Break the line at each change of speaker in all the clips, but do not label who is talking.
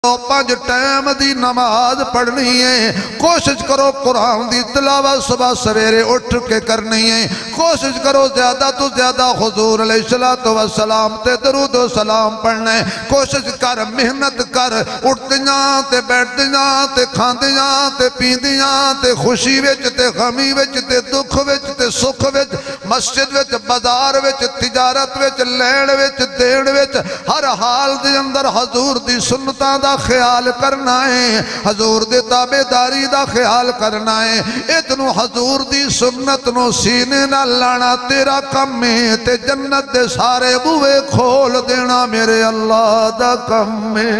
پانچ ٹائم دی نماز پڑھنی ہے، کوشش کرو قرآن دی تلاوت صبح سویرے اٹھ کے کرنی ہے، کوشش کرو زیادہ تو زیادہ حضور علیہ السلام تے درود و سلام پڑھنا ہے، کوشش کر محنت کر، اٹھدیاں تے بیٹھدیاں تے کھاندیاں تے پیندیاں تے خوشی وچ تے غمی وچ تے دکھ وچ تے سکھ وچ، مسجد وچ بازار وچ تجارت وچ لین وچ دین وچ، ہر حال دے اندر حضور دی سنتاں دا خیال کرنا ہے، حضور دے تابعداری دا خیال کرنا ہے، اتنو حضور دی سنت نو سینے نہ لانا تیرا کم ہے، تے جنت دے سارے بوئے کھول دینا میرے اللہ دا کم ہے۔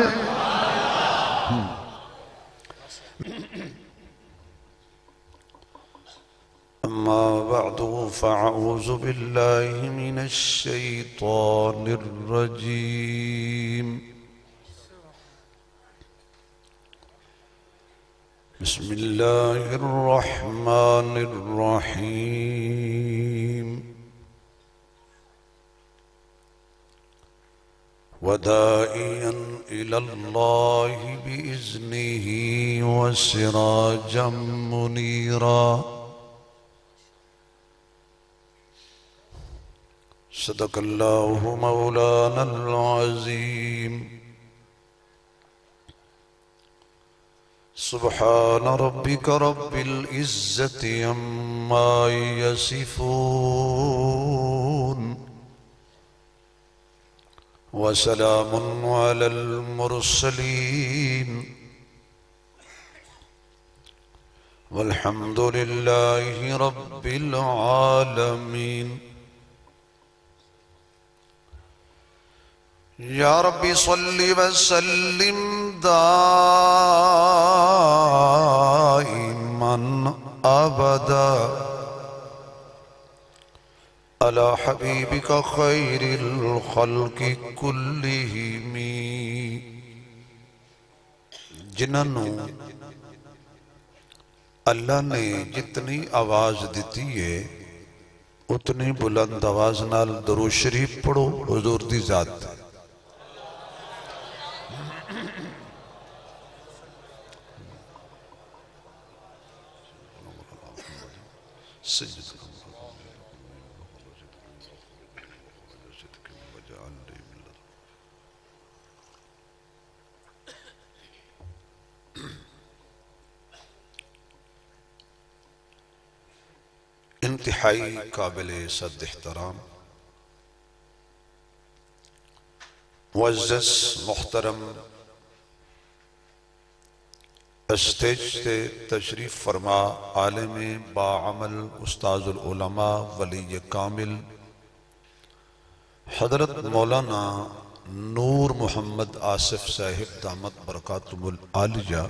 اما بعد فاعوذ باللہ من الشیطان الرجیم بسم اللہ الرحمن الرحیم وداعیا الی اللہ بإذنہ وسراجا منیرا صدق اللہ مولانا العظیم سبحان ربک رب العزت عما یصفون وسلام علی المرسلین والحمد للہ رب العالمین یا ربی صلی وسلم دائما ابدا علی حبیبک خیر الخلق کلہم جنہوں اللہ نے جتنی آواز دیتی ہے اتنی بلند آواز نال درود شریف پڑھو حضور دی ذات انتہائی قابل صد احترام معزز محترم اسٹیج سے تشریف فرما عالم باعمل استاذ العلماء ولی کامل حضرت مولانا نور محمد آصف صاحب دامت برکاتہم العالیہ،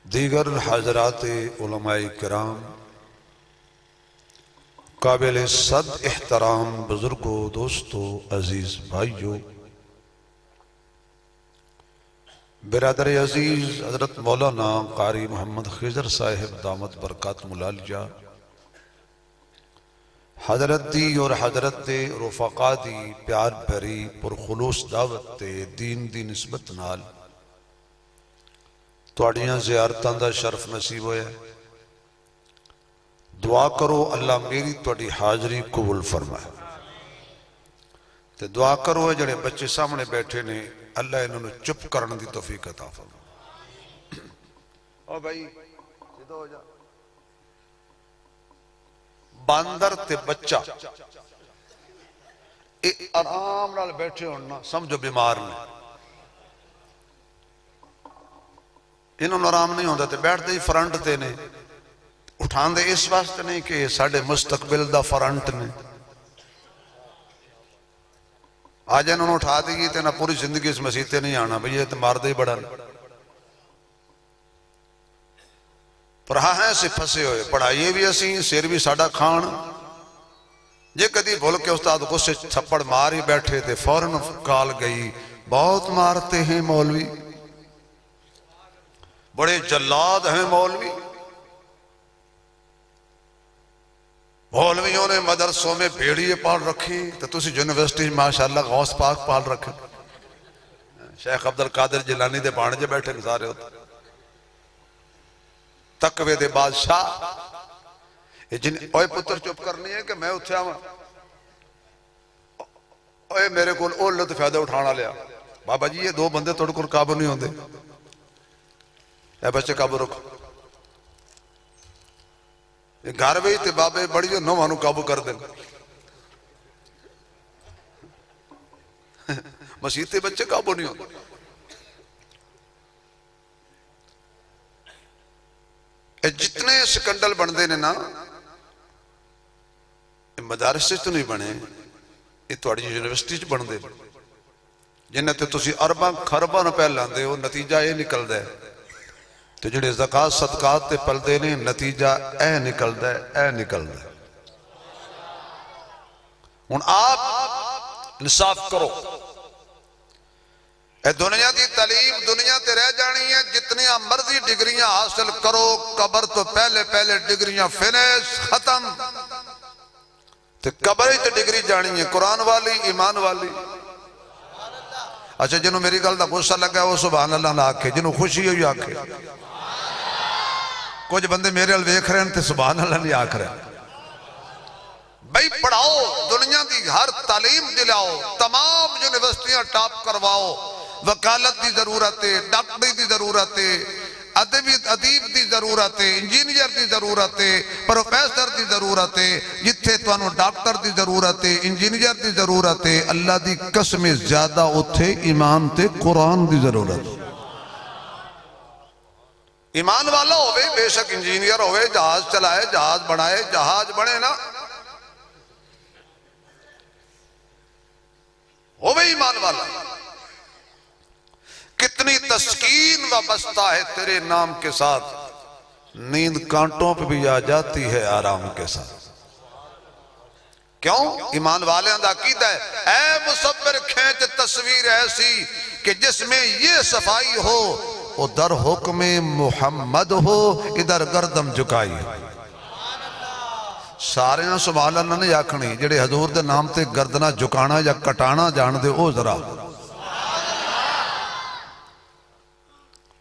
دیگر حضرات علماء کرام، قابل صد احترام بزرگوں، دوستوں، عزیز بھائیوں، برادر عزیز حضرت مولانا قاری محمد خضر صاحب دامت برکاتہم العالیہ، حضرت دی اور حضرت دے رفقا دی پیار بھری پرخلوص دعوت تے دین دی نسبت نال توڑیاں زیارتاں دا شرف نصیب ہویا ہے۔ دعا کرو اللہ میری توڑی حاضری قبول فرمائے، تے دعا کرو جڑے بچے سامنے بیٹھے نے اللہ انہوں نے چپ کرنے دی توفیق عطا فرمائے۔ او بھائی جدو ہو جا باندر تے بچہ آرام نال بیٹھے ہونا سمجھو بیمار نے، انہوں نے آرام نہیں ہوندہ تے بیٹھ دے فرنٹ تے نے اٹھان دے اس واسطے نہیں کہ ساڑھے مستقبل دا فرنٹ نے، آج انہوں نے اٹھا دی تے نہ پوری زندگی اس مسیح تے نہیں آنا بھئی یہ تے مار دے ہی بڑا نہیں، پر ہاں ہیں سے پھسے ہوئے پڑھائیے بھی اسیں سیر بھی ساڑھا کھان، یہ کدی بھول کے استاد کو سے چھپڑ ماری بیٹھے تھے فوراً کال گئی بہت مارتے ہیں مولوی، بڑے جلاد ہیں مولوی، مولویوں نے مدرسوں میں بھیڑیے پال رکھی تو تسی یونیورسٹی ماشاءاللہ غوث پاک پال رکھے، شیخ عبد القادر جیلانی دے بانجے بیٹھے سارے ہوتے تقوی دے بادشاہ اوے پتر چپ کرنی ہے کہ میں اتھے آواں اوے میرے کو اولت فائدہ اٹھانا لیا بابا جی یہ دو بندے توڑ کر قابو نہیں ہوندے اے بچے قابو رکھو یہ گھر بھی تے بابے بڑی جو نو مانو قابو کر دیں مسیح تے بچے قابو نہیں ہوندے اے جتنے سکنڈل بندے نے نا مدارس سے تو نہیں بنے یہ توڑی یونیورسٹی چ بندے جنہیں تے تسی ارباں خرباں روپے لاندے ہو نتیجہ یہ نکل دے تو جڑے زکاة صدقات تے پل دے نے نتیجہ اے نکل دے اے نکل دے ان آپ انصاف کرو اے دنیا دی تعلیم دنیا تے رہ جانی ہے جتنی مرضی ڈگریاں حاصل کرو قبر تو پہلے پہلے ڈگریاں فنش ختم تے قبر ہی تے ڈگری جانی ہے قرآن والی ایمان والی اچھا جنہوں میری گل دا غصہ لگا ہے وہ سبحان اللہ نہ آکھے جنہوں خوشی ہوئی آکھے کچھ بندے میرے الویکھ رہے ہیں تے سبحان اللہ نہیں آکھ رہے بھئی پڑھاؤ دنیا دی ہر تعلیم دلاؤ تمام یونیورسٹیاں ٹاپ کرواؤ وکالت دی ضرورت ہے ڈاکٹری دی ضرورت ہے ادیب دی ضرورت ہے انجینئر دی ضرورت ہے پروفیسر دی ضرورت ہے جتھے توانو ڈاکٹر دی ضرورت ہے انجینئر دی ضرورت ہے اللہ دی قسم زیادہ اتھے ایمان تے قرآن دی ضرورت ایمان والا ہوئے بے شک انجینئر ہوئے جہاز چلائے جہاز بنائے جہاز بنے نا ہوئے ایمان والا کتنی تسکین وابستہ ہے تیرے نام کے ساتھ نیند کانٹوں پہ بھی آ جاتی ہے آرام کے ساتھ کیوں ایمان والے اندہ عقیدہ ہے اے مصور کھینچ تصویر ایسی کہ جس میں یہ صفائی ہو ادھر حکم محمد ہو ادھر گردم جھکائی سارے ہیں سبحان اللہ نہیں آکھنی جڑے حضور دے نام تے گردنا جھکانا یا کٹانا جان دے او ذرا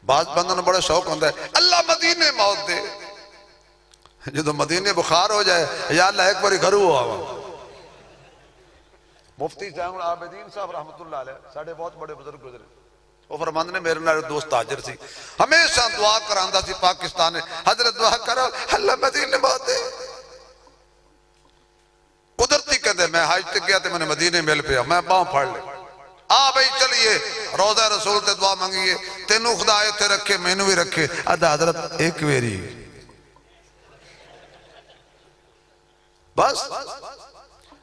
بعض بندوں نے بڑے شوق ہوندہ ہے اللہ مدینے موت دے جدو مدینے بخار ہو جائے یا اللہ ایک باری گھرو ہوا مفتی زین العابدین صاحب رحمت اللہ علیہ ساڑھے بہت بڑے بزرگ گزرے وہ فرماند نے میرے نارے دوست تاجر سی ہمیشہ دعا کراندہ سی پاکستان حضرت دعا کرو اللہ مدینے موت دے قدرتی کہتے میں حج تک گیا تھے میں نے مدینے مل پیا میں باؤں پھاڑ لے بھئی چلیے روضہ رسول تے دعا مانگیے تینوں خدا آئے تے رکھے میں نے بھی رکھے ادھا حضرت ایک ویری بس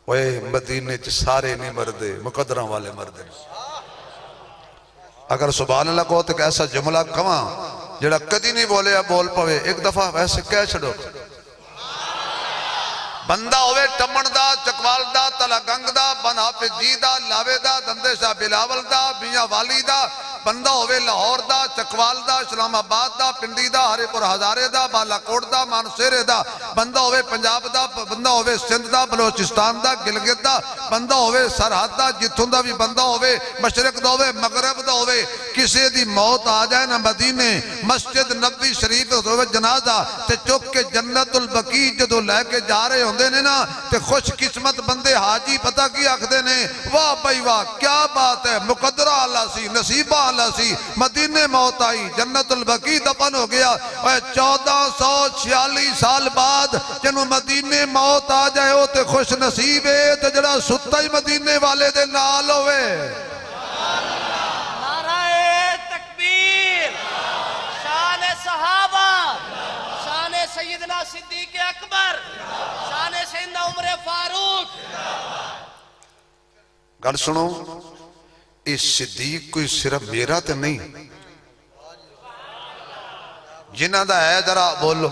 وہ مدینے چ سارے نہیں مردے مقدرہ والے مردے اگر سبحان اللہ کو تو ایسا جملہ کماں جڑا کدی نہیں بولے یا بول پوے ایک دفعہ ویسے کہہ چھڑو بندہ ہوئے ٹمن دا چکوال دا تلگنگ دا بن حافظ جی دا لاوے دا دندے شاہ بلاول دا میاں والی دا بندہ ہوئے لاہور دا چکوال دا اسلام آباد دا پنڈی دا ہری پور ہزارے دا بالا کوٹ دا مانسیرے دا بندہ ہوئے پنجاب دا بندہ ہوئے سندھ دا بلوچستان دا گلگت دا بندہ ہوئے سرحد دا جتھوں دا بھی بندہ ہوئے مشرق دا ہوئے مغرب دا ہوئے کسی دی موت آ جائے نا مدینے مسجد نبی شریف ہوئے جنازہ تے چک کے جنت البقیع جدو لے کے جا رہے ہوندے نے نا تے خوش قسمت بندے حاجی پتہ کی آکھدے نے واہ بھائی واہ کیا بات ہے مقدرہ اللہ سی نصیبہ اللہ سی مدینے موت آئی جنت البقیع دفن ہو گیا 1446 سال بعد جنہوں مدینے موت آ جائے ہو تے خوش نصیب ہے تے جڑا ستا ہی مدینے والے دے نال ہوئے
نعرہ تکبیر شان صحابہ شان سیدنا صدیق اکبر شان سیدنا عمر فاروق
گل سنو اس صدیق کوئی صرف میرا تے نہیں جنہ دا ہے ذرا بولو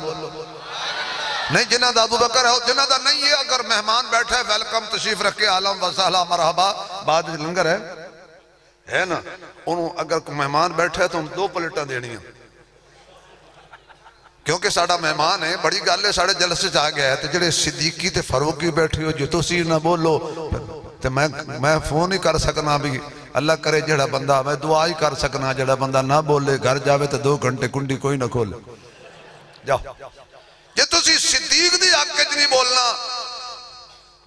نہیں جنہ دا ابو بکر ہے جنہ دا نہیں ہے اگر مہمان بیٹھے ویلکم تشریف رکھے عالم وسہلہ مرحبا بعد لنگر ہے نا انہوں اگر مہمان بیٹھے تو ان 2 پلیٹاں دینی ہیں کیونکہ ساڑھا مہمان ہے بڑی گل ہے ساڑھے جلسے جا گیا ہے تو جڑے صدیقی تے فاروقی بیٹھی ہو جو تو سی نہ بولو تو میں فون ہی کر سکنا بھی اللہ کرے جڑا بندہ میں دعا ہی کر سکنا جڑا بندہ نہ بولے گھر جاوے تو 2 گھنٹے کنڈی کوئی نہ کھولے جاؤ
جے تسی صدیق دی حق وچ نہیں بولنا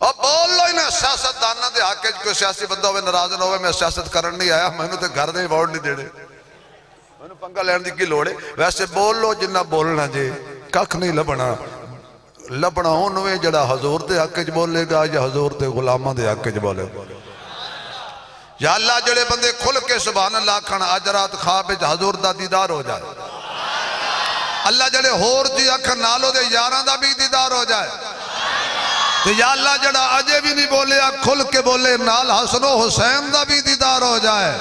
اور بول لو انہیں سیاست دانا دے حق وچ کوئی سیاسی بندہ ہوئے ناراض نہ ہوئے میں سیاست کرن نہیں آیا میں نے تے گھر دے ووٹ نہیں دینے میں نے پنگا لین دی کی لوڑ ہے ویسے بول لو جنہ بولنا جے ککھ نہیں لبنا انویں جڑا حضور دے حق وچ بولے گا یا حضور دے غلاماں دے حق وچ بولے گا یا اللہ جڑے بندے کھل کے سبحان اللہ کھانا اجرات خواب وچ حضور دا دیدار ہو جائے اللہ جڑے ہور دی اکھ نالو دے یاراں دا بھی دیدار ہو جائے تو یا اللہ جڑا اجے بھی نہیں بولے کھل کے بولے نال حسن و حسین دا بھی دیدار ہو جائے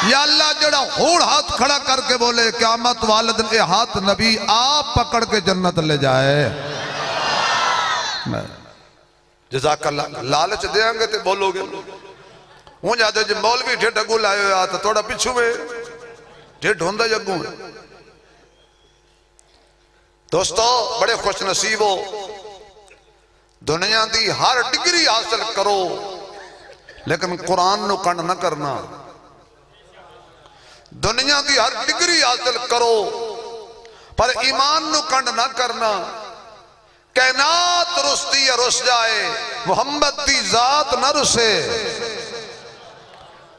یا اللہ جڑا ہوڑ ہاتھ کھڑا کر کے بولے قیامت والدن اے ہاتھ نبی آپ پکڑ کے جنت لے جائے جزاک اللہ لالچ دیں گے تے بولو گے ہوں جاتے جب مولوی ڈھیٹ اگو لائے ہوئے آتا توڑا پچھو میں ڈھیٹ ہوندہ جگوں میں دوستو بڑے خوش نصیب ہو دنیا دی ہر ڈگری حاصل کرو لیکن قرآن نو کنڈ نہ کرنا دنیا دی ہر ڈگری حاصل کرو پر ایمان نو کنڈ نہ کرنا کائنات رستی یا رس جائے محمد دی ذات نہ رسے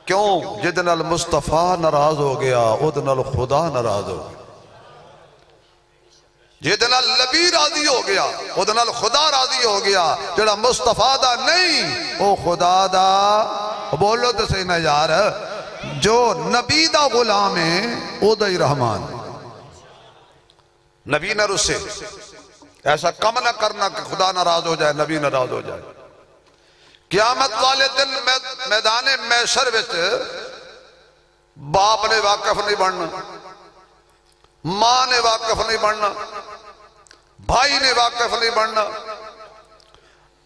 کیوں جدنال مصطفیٰ ناراض ہو گیا ادنال خدا ناراض ہو گیا جدنال نبی راضی ہو گیا ادنال خدا راضی ہو گیا جڑا مصطفیٰ دا نہیں او خدا دا بولو تو صحیح نہ یار جو نبی دا غلام ہے او دا ہی رحمان نبی نہ رسے ایسا کم نہ کرنا کہ خدا ناراض ہو جائے نبی ناراض ہو جائے قیامت والے دن میدان محشر وچ باپ نے واقف نہیں بننا ماں نے واقف نہیں بننا بھائی نے واقف نہیں بننا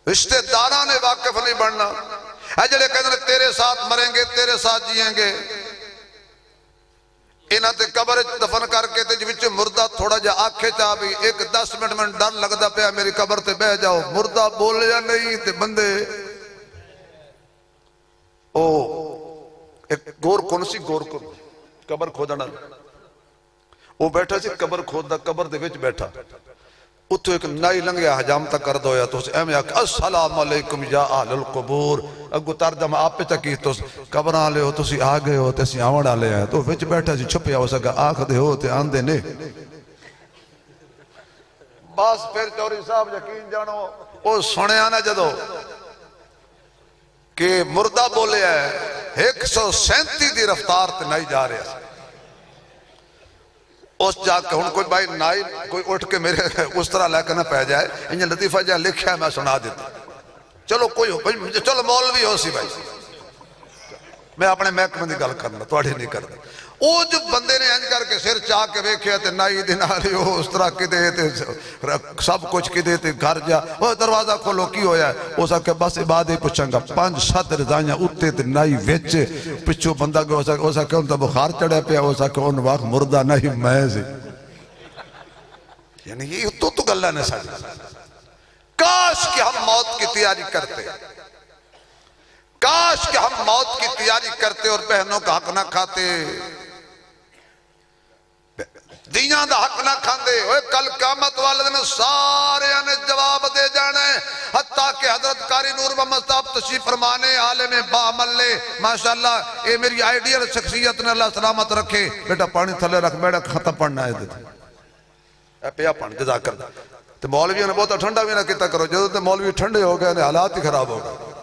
رشتہ داراں نے واقف نہیں بننا اے جڑے کہتے ہیں تیرے ساتھ مریں گے تیرے ساتھ جیئیں گے انہاں تے قبر دفن کر کے تے جو مردہ تھوڑا جا آنکھیں چاہ بھی ایک 10 منٹ میں ڈر لگتا پیا میری قبر تے بہ جاؤ مردہ بولے یا نہیں تے بندے او ایک گور کونسی گور کون قبر کھودنا وہ بیٹھا سی قبر کھودا قبر دے وچ بیٹھا اتھو ایک نائی لنگیا حجام تک کر دویا تو اے میں آکھ السلام علیکم یا اہل القبور اگو ترجمہ آپ پہ چکی تو قبران لے ہو تو سی آگے ہو تے سی آوڑا لے آئے تو وچ بیٹھا سی چھپیا ہو سکا آنکھ دے ہو تے آندے نے بس پھر چوری صاحب یقین جانو او سنے آنا جدو کہ مردہ بولے ہے 137 دی رفتار تے نہیں جا رہے ہیں اس جا کے ہن کوئی بھائی نائی کوئی اٹھ کے میرے اس طرح لے کے نہ پہ جائے انہیں لطیفہ جا لکھا ہے میں سنا دیتا چلو کوئی ہو چلو مولوی ہو سی بھائی میں اپنے محکمے دی گل کرنا توڑی نہیں کرنا او جو بندے نے انج کر کے سر چاہ کے ویکھیا تے نائی دن آ رہی ہو اس طرح کی دے تے سب کچھ کی دے تے گھر جا وہ دروازہ کھولو کی ہویا ہے وہ سا کہ بس عبادی پوچھیں گا 5-7 رضائیاں اتے تے نائی ویچے پچھو بندہ گئے وہ سا کہ ان تا بخار چڑھے پیا وہ سا کہ ان واقع مردہ نہیں میں سے یعنی یہ تو گلہ نے ساڑی کاش کہ ہم موت کی تیاری کرتے کاش کہ ہم موت کی تیاری کرتے اور بہنوں کا حق نہ کھاتے دیاں دا حق نہ کھاندے کل قیامت والے دن سارے نے جواب دے جانے حتیٰ کہ حضرت قاری نور محمد صاحب تشریف فرمانے عالم باعمل لے ماشاءاللہ اے میری آئیڈیل شخصیت نے اللہ سلامت رکھے بیٹا پانی تھلے رکھ بیٹا ختم پڑھنا ہے دیتے اے پیا پڑھ جزا کر تو مولویوں نے بہت ٹھنڈا بھی نہ کیتا کرو جدو تے مولوی ٹھنڈے ہو گئے حالات ہی خراب ہو گئے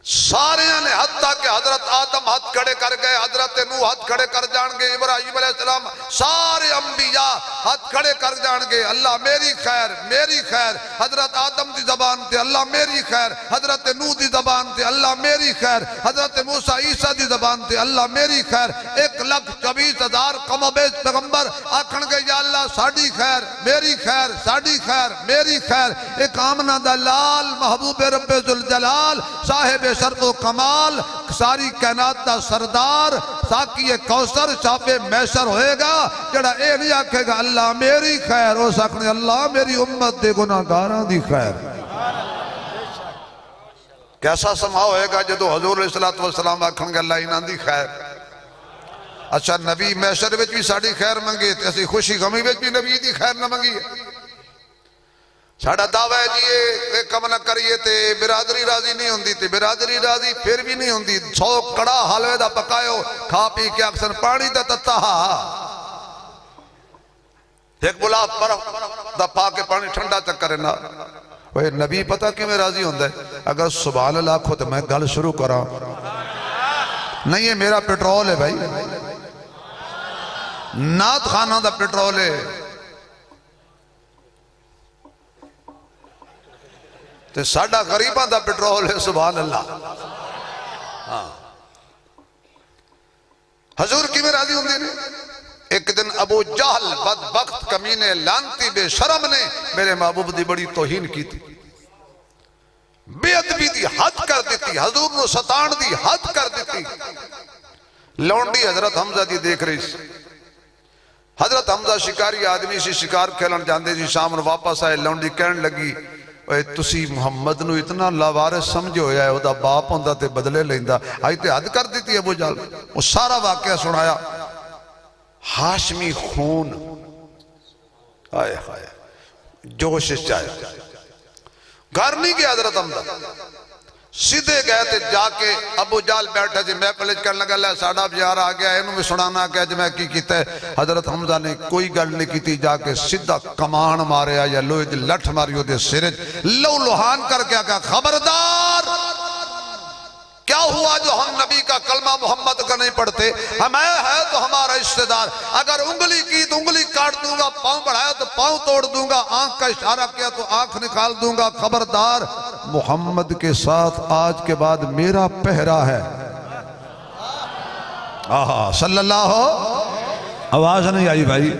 سارے نے حتیٰ کہ حضرت آدم ہاتھ کھڑے کر گئے حضرت نوح ہاتھ کھڑے کر جان گے ابراہیم علیہ السلام سارے انبیاء ہاتھ کھڑے کر جان گے اللہ میری خیر حضرت آدم دی زبان تے اللہ میری خیر حضرت نوح دی زبان تے اللہ میری خیر حضرت موسیٰ عیسیٰ دی زبان تے اللہ میری خیر 1,24,000 کم و بیش پیغمبر آکھن گے یا اللہ ساڑی خیر میری خیر ایک آمنہ دلال محبوب رب ذوالجلال صاحب شرف و کمال ساری کائنات دا سردار ساکی کوثر شاپ محشر ہوئے گا جڑا اے نہیں آکھے گا اللہ میری خیر ہو سکنے اللہ میری امت دے گناہگاراں دی خیر
کیسا سما ہوئے گا جدو حضور علیہ السلام آکھن گے اللہ انہاں دی خیر. اچھا نبی محشر وچ بھی ساڑی خیر منگے تے اسی خوشی غمی وچ بھی نبی دی خیر نہ منگی ہے. ساڑا دعویٰ ہے جی ایک کم نہ کریے تے برادری راضی نہیں ہوندی تے برادری راضی پھر بھی نہیں ہوندی. 100 کڑا حلوے دا پکایو کھا پی کے اکثر پانی دا تتا ایک بلا برف دا پا کے پانی ٹھنڈا چک کرے نا. وہ نبی پتہ کی میں راضی ہوندہ ہے اگر سبحان اللہ کھو تو میں گل شروع کرا نہیں ہے میرا پیٹرول ہے بھائی نات خانہ دا پیٹرول ہے تے ساڑھا غریبہ دا پیٹرول ہے سبحان اللہ. حضور کی میں راضی ہوندی نہیں. ایک دن ابو جہل بدبخت کمینے لانتی بے شرم نے میرے محبوب دی بڑی توہین کی تھی بے ادبی دی حد کر دیتی حضور نو ستان دی حد کر دیتی. لونڈی حضرت حمزہ دی دیکھ رہی سی. حضرت حمزہ شکاری آدمی سی شکار کھیلن جاندے سی شام واپس آئے لونڈی کہن لگی اے تسی محمد نو اتنا لاوارث سمجھو ہویا ہے او دا باپ ہوندہ تے بدلے لیندہ آئی تے حد کر دیتی ابو جہل. وہ سارا واقعہ سنایا. ہاشمی خون آئے آئے جوش چاہے گھر نہیں گیا حضرت حمزہ سیدھے گئے تھے جا کے ابو جال بیٹھے تھے میں پلج کرنے لگا اللہ ساڑھا بیار آگیا ہے انہوں میں سنانا کیا جو میں کی کیتا ہے. حضرت حمزہ نے کوئی گل نہیں کی تھی جا کے سیدھا کمان مارے یا لوہے دی لٹھ ماری دے سرج لو لوہان کر کے کہا خبردار کیا ہوا جو ہم نبی کا کلمہ محمد کا نہیں پڑھتے ہمیں ہے تو ہمارا رشتہ دار اگر انگلی کی تو انگلی کاٹ دوں گا پاؤں بڑھایا تو پاؤں توڑ دوں گا آنکھ کا اشارہ کیا تو آنکھ نکال دوں گا. خبردار محمد کے ساتھ آج کے بعد میرا پہرا ہے. صلی اللہ ہو آواز نہیں آئی بھائی.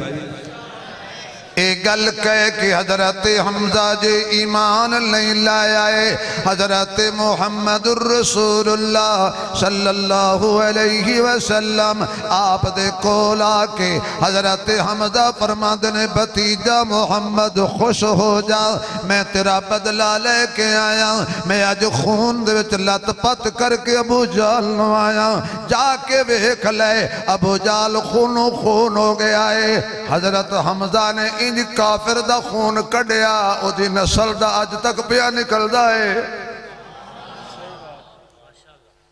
ایک گل کہے کہ حضرت حمزہ جے ایمان نہیں لائے حضرت محمد الرسول اللہ صلی اللہ علیہ وسلم آپ دے کولا کے حضرت حمزہ فرماند نے بھتیجا محمد خوش ہو جا میں تیرا بدلہ لے کے آیا میں آج خون دے وچ لت پت کر کے ابو جال نو آیا جا کے ویکھ لے ابو جال خونو خون ہو گیا ہے. حضرت حمزہ نے انج کافر دا خون کڑیا او دی نسل دا آج تک پیا نکل دائے.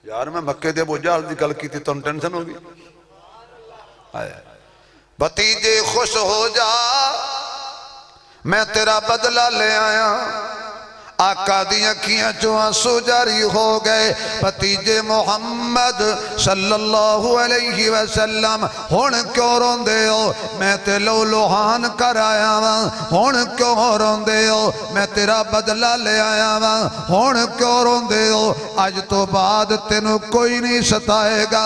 یار میں مکے دے ابو جہل دی گل کی تھی تو ٹینشن ہوگی. بھتیجے خوش ہو جا میں تیرا بدلہ لے آیا. آقا دی اکھیاں جو آنسو جاری ہو گئے. بھتیجے محمد صلی اللہ علیہ وسلم ہون کیوں رون دے ہو میں تے لو لوہان کر آیا وہاں ہون کیوں رون دے ہو میں تیرا بدلہ لے آیا وہاں ہون کیوں رون دے ہو آج تو بعد تینوں کوئی نہیں ستائے گا.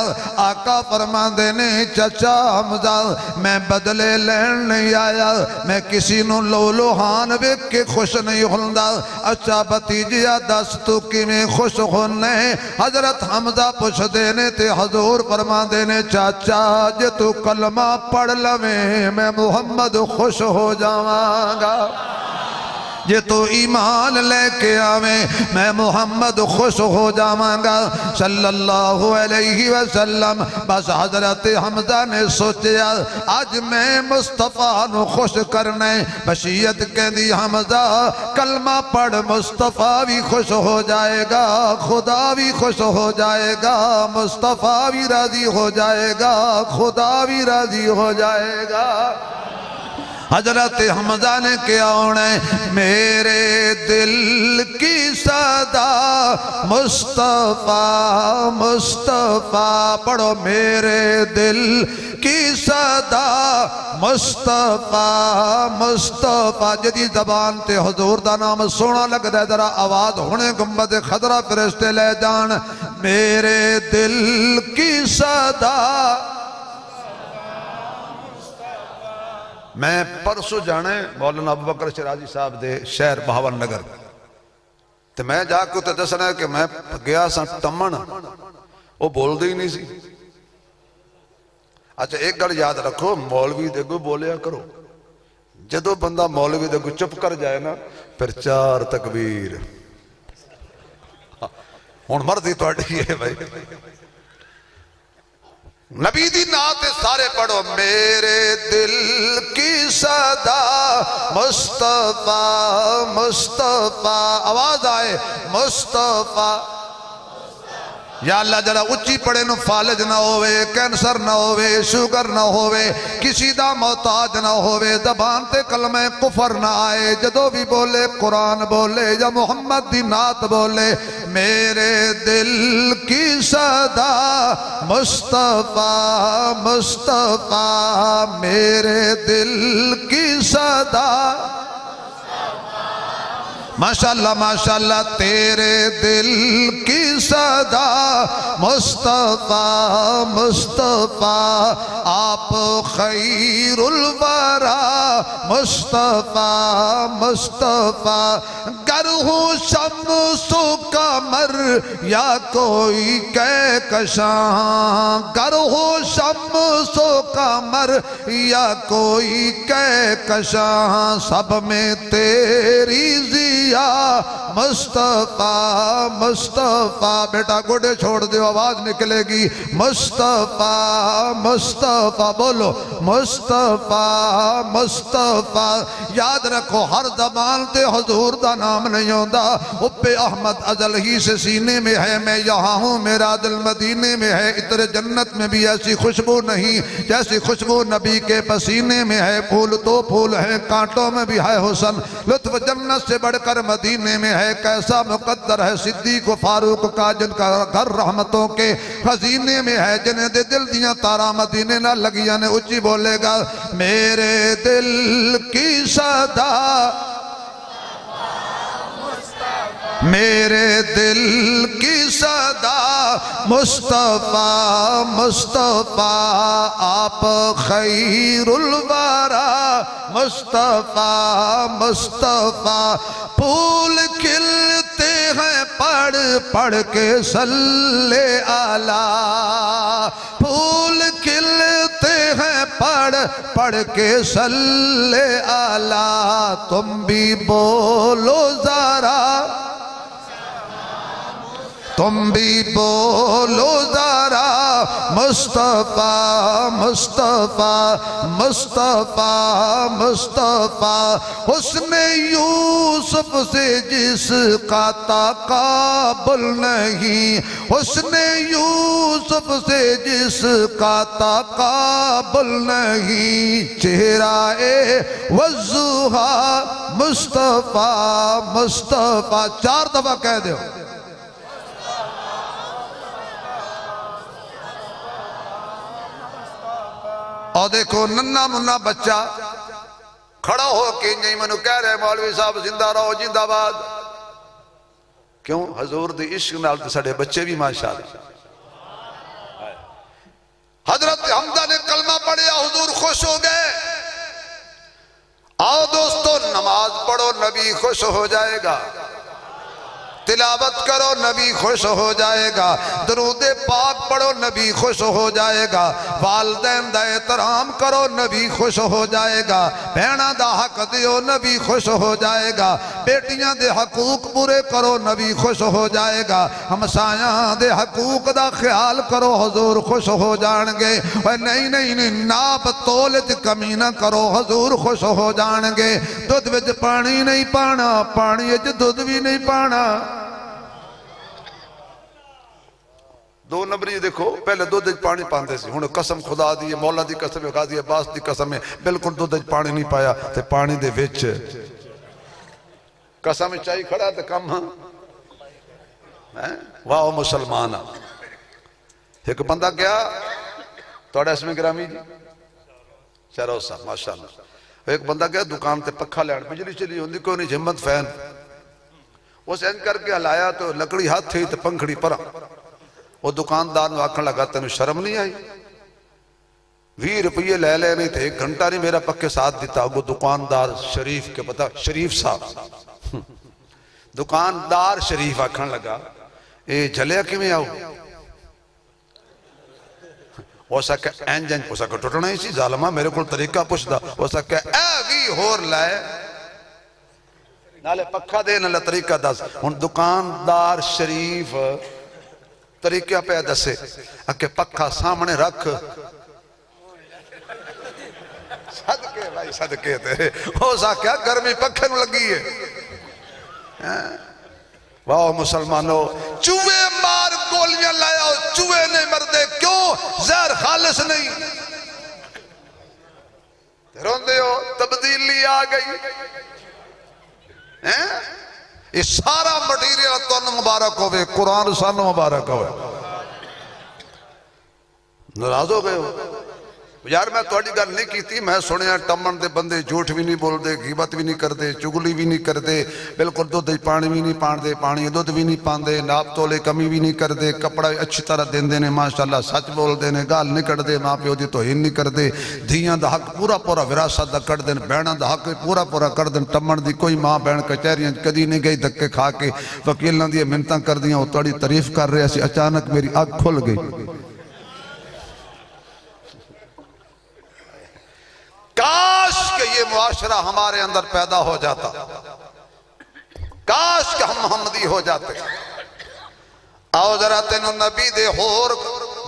آقا فرما دینے چچا حمزہ میں بدلے لین نہیں آیا میں کسی نو لو لوہان بیک کے خوش نہیں ہوندہ. اچھا بھتیجیا دس تو کی میں خوش ہونے. حضرت حمزہ پوچھ دینے تے حضور فرما دینے چاچا جے تو کلمہ پڑھ لویں میں محمد خوش ہو جاواں گا. جے تو ایمان لے کے آویں میں محمد خوش ہو جاواں گا صلی اللہ علیہ وسلم. بس حضرت حمزہ نے سوچیا آج میں مصطفیٰ نو خوش کرنے بشیت کہندی حمزہ کلمہ پڑھ مصطفیٰ بھی خوش ہو جائے گا خدا بھی خوش ہو جائے گا مصطفیٰ بھی راضی ہو جائے گا خدا بھی راضی ہو جائے گا. حضرت حمزہ نے کیا ہونا ہے میرے دل کی صدا مصطفیٰ مصطفیٰ پڑھو میرے دل کی صدا مصطفیٰ مصطفیٰ. جدید زبان تے حضور دا نام سونا لگ دے ذرا آواز ہونے گنبد خضرہ فرشتے لے جان میرے دل کی صدا. میں پرسو جانے مولانا ابوبکر شرازی صاحب دے شہر بہاون نگر تو میں جا کے تے دسنا ہے کہ میں گیا سا تمن وہ بول دی نہیں سی. اچھا ایک گل یاد رکھو مولوی دے گو بولیا کرو جدو بندہ مولوی دے گو چپ کر جائے نا پھر 4 تکبیر ہن مرضی تہاڈی ہے بھائی نبی دی نعت سارے پڑھو میرے دل کی صدا مصطفیٰ مصطفیٰ آواز آئے مصطفیٰ یا اللہ جڑا اچھی پڑے نو فالج نہ ہوئے کینسر نہ ہوئے شوگر نہ ہوئے کسی دا محتاج نہ ہوئے زبان تے کلمہ کفر نہ آئے جدو بھی بولے قرآن بولے یا محمد دی نعت بولے میرے دل کی صدا مصطفیٰ مصطفیٰ میرے دل کی صدا ماشاءاللہ تیرے دل کی صدا مصطفیٰ مصطفیٰ آپ خیر الورا مصطفیٰ مصطفیٰ گر ہوں شمس و قمر یا کوئی کہکشاں گر ہوں شمس و قمر یا کوئی کہکشاں سب میں تیری مصطفیٰ مصطفیٰ بیٹا گوڑے چھوڑ دیو آواز نکلے گی مصطفیٰ مصطفیٰ بولو مصطفیٰ مصطفیٰ یاد رکھو ہر زبان تے حضور دا نام نہیں ہوندہ اب احمد ازل ہی سے سینے میں ہے میں یہاں ہوں میرا دل مدینے میں ہے اتر جنت میں بھی ایسی خوشبو نہیں جیسی خوشبو نبی کے پسینے میں ہے پھول تو پھول ہیں کانٹوں میں بھی ہے حسن لطف جنت سے بڑھ کر مدینے میں ہے کیسا مقدر ہے صدیق و فاروق کا جن کا گھر رحمتوں کے خزینے میں ہے جنہیں دے دل دیاں تارا مدینے نہ لگیاں نے اچھی بولے گا میرے دل کی صدا میرے دل کی صدا مصطفیٰ مصطفیٰ آپ خیر الورا مصطفیٰ مصطفیٰ پھول کھلتے ہیں پڑھ پڑھ کے صلی علیہ پھول کھلتے ہیں پڑھ پڑھ کے صلی علیہ تم بھی بولو ذرا تم بھی بولو ذرا مصطفیٰ مصطفیٰ مصطفیٰ مصطفیٰ حسن یوسف سے جس کا تقابل نہیں حسن یوسف سے جس کا تقابل نہیں چہرہ والضحیٰ مصطفیٰ مصطفیٰ 4 دفعہ کہہ دو اور دیکھو ننہ منہ بچہ کھڑا ہو کے نہیں منو کہہ رہے مولوی صاحب زندہ رہو زندہ باد کیوں حضور دی عشق نال تے ساڈے بچے بھی ماشاءاللہ حضرت حمزہ نے کلمہ پڑھیا حضور خوش ہو گئے آؤ دوستو نماز پڑھو نبی خوش ہو جائے گا تلاوت کرو نبی خوش ہو جائے گا درود پاک پڑھو نبی خوش ہو جائے گا والدین دا احترام کرو نبی خوش ہو جائے گا بہنہ دا حق دیو نبی خوش ہو جائے گا بیٹیاں دے حقوق پورے کرو نبی خوش ہو جائے گا ہمسایاں دے حقوق دا خیال کرو حضور خوش ہو جان گے نہیں نہیں نہیں ناپ تولج کمی نہ کرو حضور خوش ہو جان گے دودھ وچ پانی نہیں پانا پانی وچ دودھ بھی نہیں پانا 2 نمبری دیکھو پہلے دودھ پانی پاندے سی ہن قسم خدا دی مولا دی قسم غازی عباس دی قسم ہے بالکل دودھ پانی نہیں پایا تے پانی دے وچ قسم چاہی کھڑا تے کم واہ مسلمان ایک بندہ کیا توڑا اس میں گرامی جی چہرہ صاحب ماشاءاللہ ایک بندہ کیا دکان تے پکھا لین بجلی چلی ہوندی کوئی نہیں جھمت فین وہ سین کر کے ہلایا تو لکڑی ہاتھ تھی تو پنکھڑی پرا وہ دکاندار نے آکھن لگا تینوں شرم نہیں آئی 20 روپیے لے لے نہیں تھے 1 گھنٹہ نہیں میرا پکے ساتھ دیتا وہ دکاندار شریف کے پتہ شریف صاحب دکاندار شریف آکھن لگا اے جھلیا کی میں آؤ وہ سکے اینجن وہ سکے ٹوٹنا ہی سی ظالمہ میرے کو طریقہ پوچھ دا وہ سکے اے وی ہور لائے نالے پکھا دے نالے طریقہ دس ان دکاندار شریف طریقہ پہ دسے کہ پکھا سامنے رکھ صدقے بھائی صدقے تیرے ہو سا کیا گرمی پکھے نو لگی ہے واہ مسلمانوں چوہے مار گولیاں لایا چوہے نہیں مردے کیوں زہر خالص نہیں روندے ہو تبدیلی آ گئی یہ سارا مٹیریل تو مبارک ہوئے قرآن سانو مبارک ہوئے ناراض ہو گئے ہو یار میں توڑی گل نہیں کی تھی میں سنیا ٹمن دے بندے جھوٹ بھی نہیں بول دے غیبت بھی نہیں کر دے چگلی بھی نہیں کر دے بالکل دودھ پانی بھی نہیں پان دے پانی دودھ بھی نہیں پان دے ناپ تولے کمی بھی نہیں کر دے کپڑا اچھی طرح دین دینے ماشاءاللہ سچ بول دینے گال نہیں کر دے ماں پیو دی توہین نہیں کر دے دھیاں دا حق پورا پورا وراثت دا کر دین بہناں دا حق پورا پورا کر دین ٹمن دی کوئی ماں بہن کچہریاں کدی نہیں گئی دھکے کھا کے وکیلاں دی منتاں کر دیاں وہ توڑی تعریف کر رہے سی اچانک میری آنکھ کھل گئی کاش کہ یہ معاشرہ ہمارے اندر پیدا ہو جاتا کاش کہ ہم محمدی ہو جاتے آؤ ذرا تینو نبی دے ہور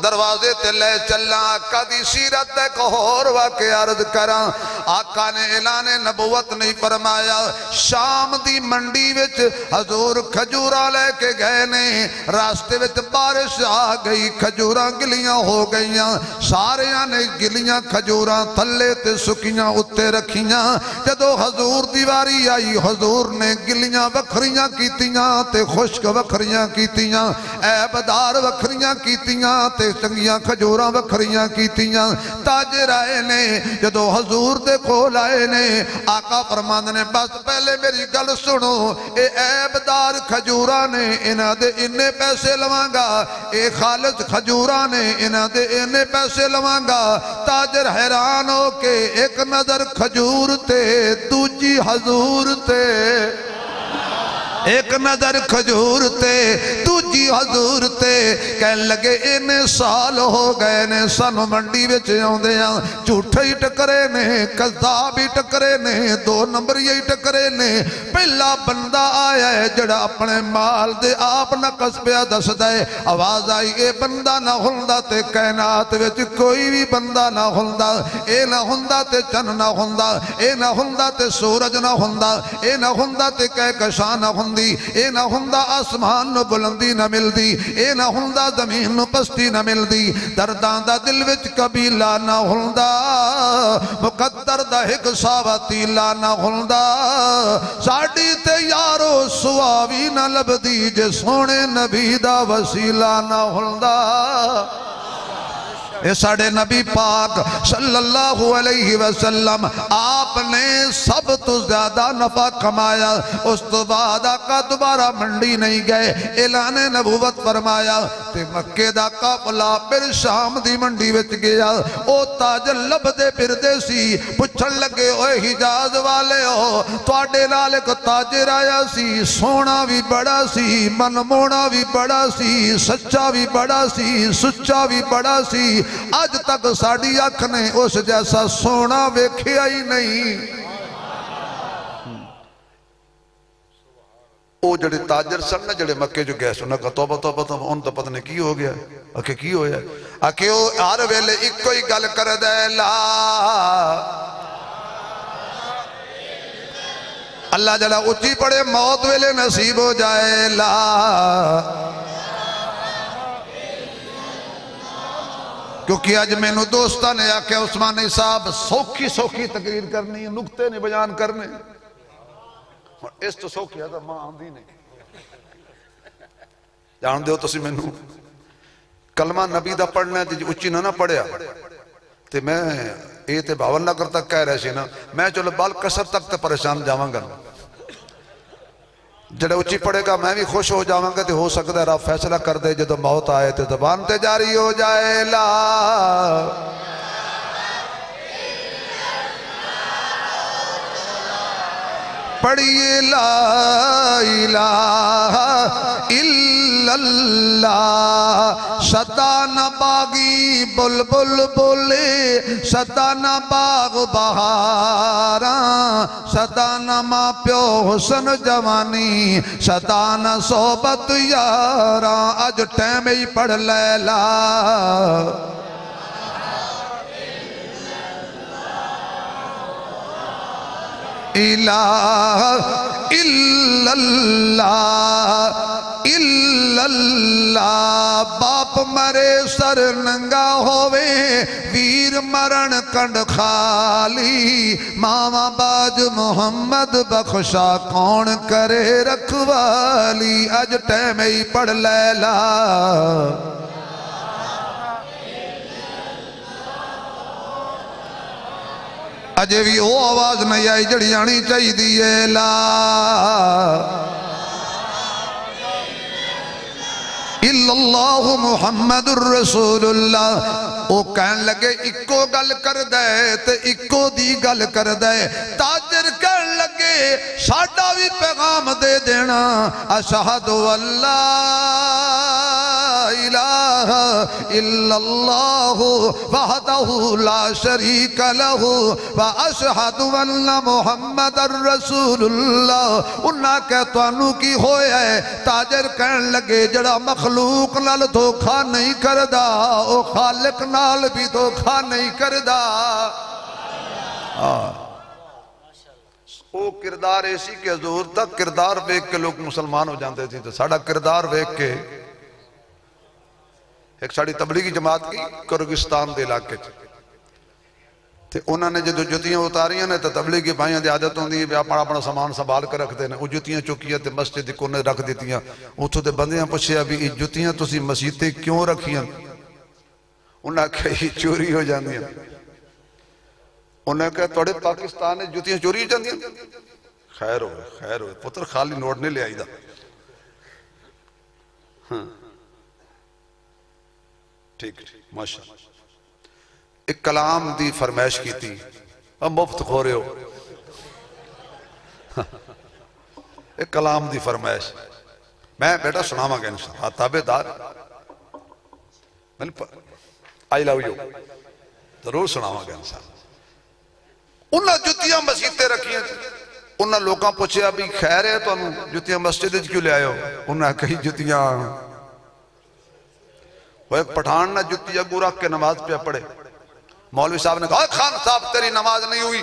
دروازے تے لے چلنا آقا دی سیرت تے کو ہور واقع عرض کران آقا نے اعلان نبوت نہیں فرمایا شام دی منڈی وچ حضور کھجورا لے کے گئے نے راستے وچ بارش آ گئی کھجوراں گلیاں ہو گئیاں ساریاں نے گلیاں کھجوراں تھلے تے سکیاں اتے رکھیاں جدو حضور دیواری آئی حضور نے گلیاں وکھریاں کیتیاں تے خشک وکھریاں کیتیاں عیبدار وکھریاں کیتیاں تے چنگیاں کھجوراں وکھریاں کیتیاں تاجر آئے نے جدو حضور دے کھول آئے نے آقا فرماند نے بس پہلے میری گل سنو اے عیبدار کھجوراں نے انہاں دے انہیں پیسے لوانگا اے خالص کھجوراں نے انہاں دے انہیں پیسے لوانگا تاجر حیران ہو کے ایک نظر کھجور تے دوجی حضور تے ایک نظر کھجور تے دوجی حضور تے کہن لگے انہیں سال ہو گئے نے سانو منڈی وچ آوندے ہاں جھوٹے ہی ٹکرے نے کذاب ہی ٹکرے نے دو نمبر ہی ٹکرے نے پہلا بندہ آیا ہے جڑا اپنے مال دے آپ نہ قصبیہ دس دے آواز آئی اے بندہ نہ ہندہ تے کائنات وچ کوئی بھی بندہ نہ ہندہ اے نہ ہندہ تے چن نہ ہندہ اے نہ ہندہ تے سورج نہ ہندہ اے نہ ہندہ تے کہکشاں نہ ہندہ اے نہ ہندہ آسمان نو بلندی نہ مل دی اے نہ ہندہ زمین نو پستی نہ مل دی دردان دا دل وچ قبیلہ نہ ہندہ مقدر دا ایک ساواتی لا نہ ہندہ ساڑی تے یارو سواوی نہ لب دی جے سونے نبی دا وسیلہ نہ ہندہ اے ساڑھے نبی پاک صلی اللہ علیہ وسلم آپ نے سب تو زیادہ نفع کمایا اس تو بعد آقا دوبارہ منڈی نہیں گئے اعلان نبوت فرمایا تے مکے دا قافلہ پھر شام دی منڈی وچ گیا او تاجر لب دے پھر دے سی پچھن لگے اوے حجاز والے ہو تواڈے نال ایک تاجر آیا سی سونا بھی بڑا سی منمونا بھی بڑا سی سچا بھی بڑا سی سچا بھی بڑا سی آج تک ساڑی آنکھ نے اس جیسا سونا ویکھیا ہی نہیں او جڑے تاجر سن نا جڑے مکے جو گئے سننا کہ توبہ توبہ توبہ ان تو پتہ نہیں کی ہو گیا اکھے کی ہو گیا اکھے او ہر ویلے ایک کوئی گل کر دے لا اللہ جلہ اچھی پڑے موت ویلے نصیب ہو جائے لا کیونکہ آج میں نے دوستہ نے آکے عثمانی صاحب سوکھی تقریر کرنی ہے نکتے نے بیان کرنے اس تو سوکھی ہے تو ماں آندھی نہیں جان دے ہو تو سی میں نے کلمہ نبی دا پڑھنا ہے جی اچھی نہ پڑھیا تے میں اے تے 52 لکھ تک کہہ رہے سی نا میں چلو بال کسر تک تے پریشان جاواں گا جڑے اچھی پڑھے گا میں بھی خوش ہو جاواں گا تے ہو سکتا ہے رب فیصلہ کر دے جدو موت آئے تے زبان تے جاری ہو جائے لا
پڑھیے لا الہ الا اللہ صدا نہ باغی بلبل بولے صدا نہ باغ بہاراں صدا نہ ماں پیو حسن جوانی صدا نہ صحبت یاراں اج ٹائم ہی پڑھ لیلا الہ الا اللہ الا اللہ باپ مرے سر ننگا ہوئے ویر مرن کنڈ خالی ماما باج محمد بخشا کون کرے رکھوالی اج ٹائم ہی پڑھ لیلا اجے بھی وہ آواز نہیں آئی جڑی آنی چاہی دیئے لا الا اللہ محمد الرسول اللہ وہ کہن لگے اکو گل کر دے تے اکو دی گل کر دے تاجر کہن لگے ساڈا بھی پیغام دے دینا اشہد اللہ الہ الا اللہ وحدہ لا شریک لہ واشہد ان محمد الرسول اللہ انہاں کہ توانو کی ہویا ہے تاجر کہن لگے جڑا مخلوق نال دھوکھا نہیں کردہ او خالق نال بھی دھوکھا نہیں کردہ
وہ کردار ایسی کہ حضور تک کردار بیک کے لوگ مسلمان ہو جانتے تھے تو ساڑھا کردار بیک کے ایک ساڑھی تبلیغی جماعت کی کرگستان دے علاقے تھے انہوں نے جدو جتیاں اتاریاں نے تو تبلیغی بھائیاں دے عادت ہوندی ہے اپنا اپنا سامان سنبھال کر رکھ دینا وہ جتیاں چکیاں تے مسجد کونے رکھ دیتیاں اتھو تے بندیاں پوچھے ابھی یہ جتیاں تسی مسجدیں کیوں رکھیاں انہوں نے کہا یہ چوری ہو جاندیاں انہوں نے کہا توڑے پاکستان نے جتیاں چوری ہو جاندیاں خیر ہوئے پتر خالی نوٹ نے لے آئی دا ٹھیک ماشاءاللہ ایک کلام دی فرمائش کی تھی اب مفت کھو رہے ہو ایک کلام دی فرمائش میں بیٹا سناما گا انشاءاللہ تابع دار آئی لو یو ضرور سناما گا انشاءاللہ انہاں جتیاں مسجدیں رکھیاں انہاں لوگاں پوچھے ابھی خیر ہے تو جتیاں مسجد کیوں لے آئے ہو انہاں کہیں جتیاں وہ ایک پٹھان نہ جتیاں گو رکھ کے نماز پہ پڑے مولوی صاحب نے کہا خان صاحب تیری نماز نہیں ہوئی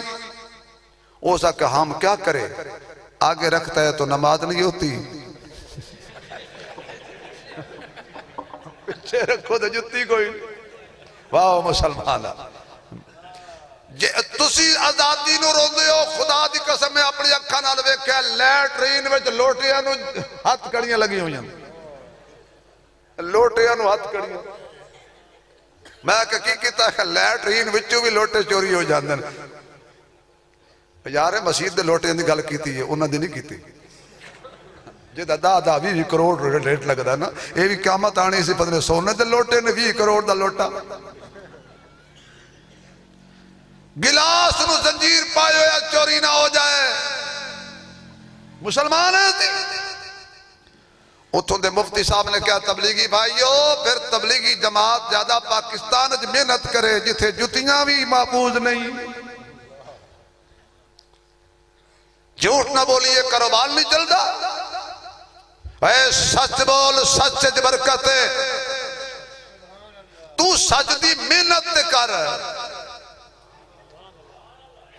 وہ سا کہ ہم کیا کرے آگے رکھتا ہے تو نماز نہیں ہوتی پچھے رکھو تو جتی کوئی واہ مسلمانہ تسی آزادی نو روندے ہو خدا دی قسم میں اپنی اکھا نال ویکھیا لیٹرین وچ لوٹیاں نو ہاتھ کڑیاں لگی ہوئیاں لوٹیاں نو ہاتھ کڑیاں میں کہتا ہے لیٹرین وچوں بھی لوٹے چوری ہو جاندن یار مسجد دے لوٹے دی گل کیتی ہے انہاں دی نہیں کیتی جے دا 20 کروڑ ریٹ لگدا نا اے بھی قیامت آنی سی پتہ نہیں سونے دے لوٹے نے 20 کروڑ دا لوٹا گلاس نو زنجیر پائے یا چوری نہ ہو جائے مسلمان ہے تھی اتھوں دے مفتی صاحب نے کہا تبلیغی بھائیو پھر تبلیغی جماعت زیادہ پاکستان اج محنت کرے جتھے جتیاں بھی محفوظ نہیں جھوٹ نہ بولیے کاروبار نہیں چلتا اے سچ بول سچ اج برکت ہے تو سچ دی محنت کر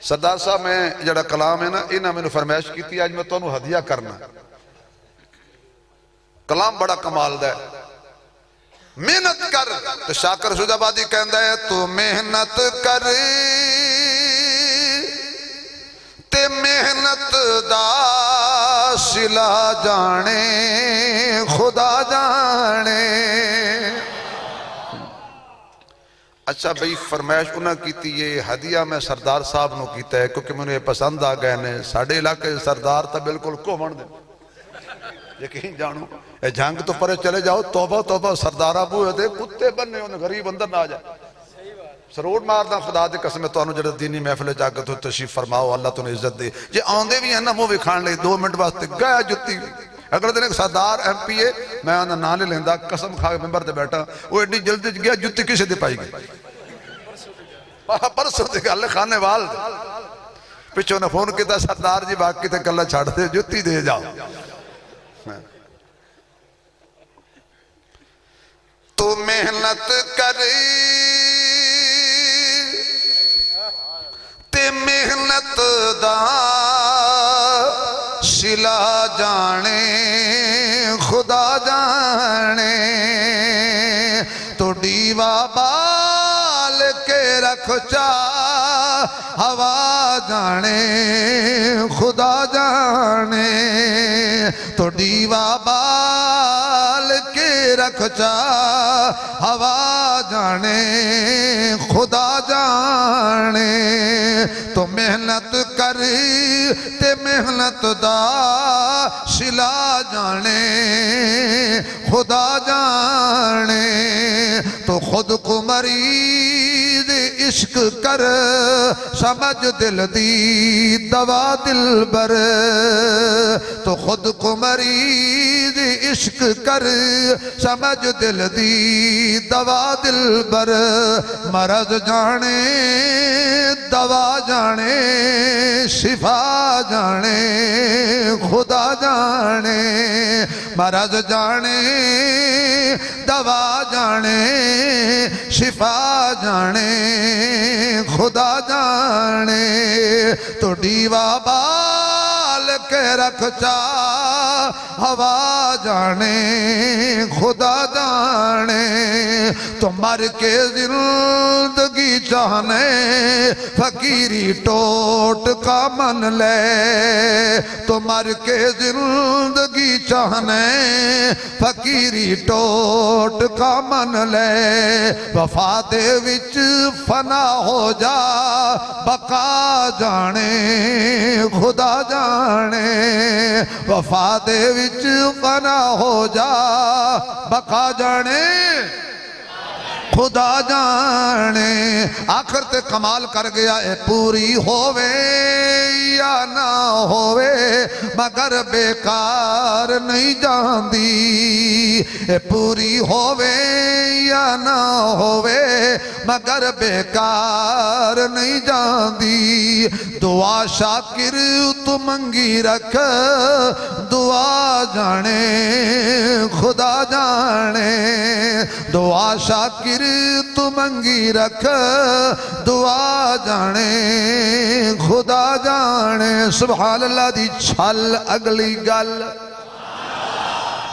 سردار صاحب میں جڑا کلام ہے نا انہاں میں نے فرمائش کی تھی آج میں تو انہوں ہدیہ کرنا کلام بڑا کمال دا ہے محنت کر تو شاکر سود آبادی کہندہ ہے تو محنت کر تے محنت دا سلا جانے خدا جانے اچھا بھئی فرمائش انہاں کیتی یہ ہدیہ میں سردار صاحب نو کیتا ہے کیونکہ میں نے پسند آ گئے نے ساڑھے علاقے سردار تا بالکل کو من دے یقین جانو اے جنگ تو پرے چلے جاؤ توبہ توبہ سردار ابو ہے دے کتے بننے انہیں غریب اندر نہ آ جائے سروڑ ماردا خدا دے قسم تو جڑا دینی محفل جاگت ہو تشریف فرماؤ اللہ تو نے عزت دے جے آندے بھی ہیں نا وہ بھی کھان لے 2 منٹ واسطے گیا جتی اگر دن ایک سردار ایم پی اے میں آندا نہ لے لیندا قسم کھا کے ممبر تے بیٹھا وہ ایڈی جلدی گیا جتی کسے دے پائی گئی پرسوں تے گل خانے وال پچھوں نے فون کیتا سردار جی باقی تے گلاں چھڑ دے جتی دے جاؤ تو محنت کری تے محنت دا صلہ جانے خدا جانے تو ڈیوا بال کے رکھ چا ہوا جانے خدا جانے تو ڈیوا بال کے رکھ چا ہوا جانے خدا جانے تو محنت کری تے محنت دا صلہ جانے خدا جانے تو خود کو مریض عشق کر سمجھ دل دی دوا دل بر تو خود کو مریض عشق کر سمجھ دل دی دوا دل بر مرض جانے دوا جانے شفا جانے خدا جانے مرض جانے دوا جانے شفا جانے خدا جانے تو ڈیوا بال کے رکھ چا ہوا جانے خدا جانے تو مر کے زندگی چاہنے فقیری ٹوٹ کا من لے تو مر کے زندگی چاہنے فقیری ٹوٹ کا من لے وفا دے وچ فنا ہو جا بقا جانے خدا جانے وفا دے وچ فنا ہو جا بقا جانے خدا جانے آخر تے کمال کر گیا اے پوری ہووے یا نہ ہووے مگر بیکار نہیں جاندی اے پوری ہووے یا نہ ہووے مگر بیکار نہیں جاندی دعا شاکر تو منگی رکھ دعا جانے خدا جانے دعا شاکر تو منگی رکھ دعا جانے خدا جانے سبحان اللہ دی چھل اگلی گل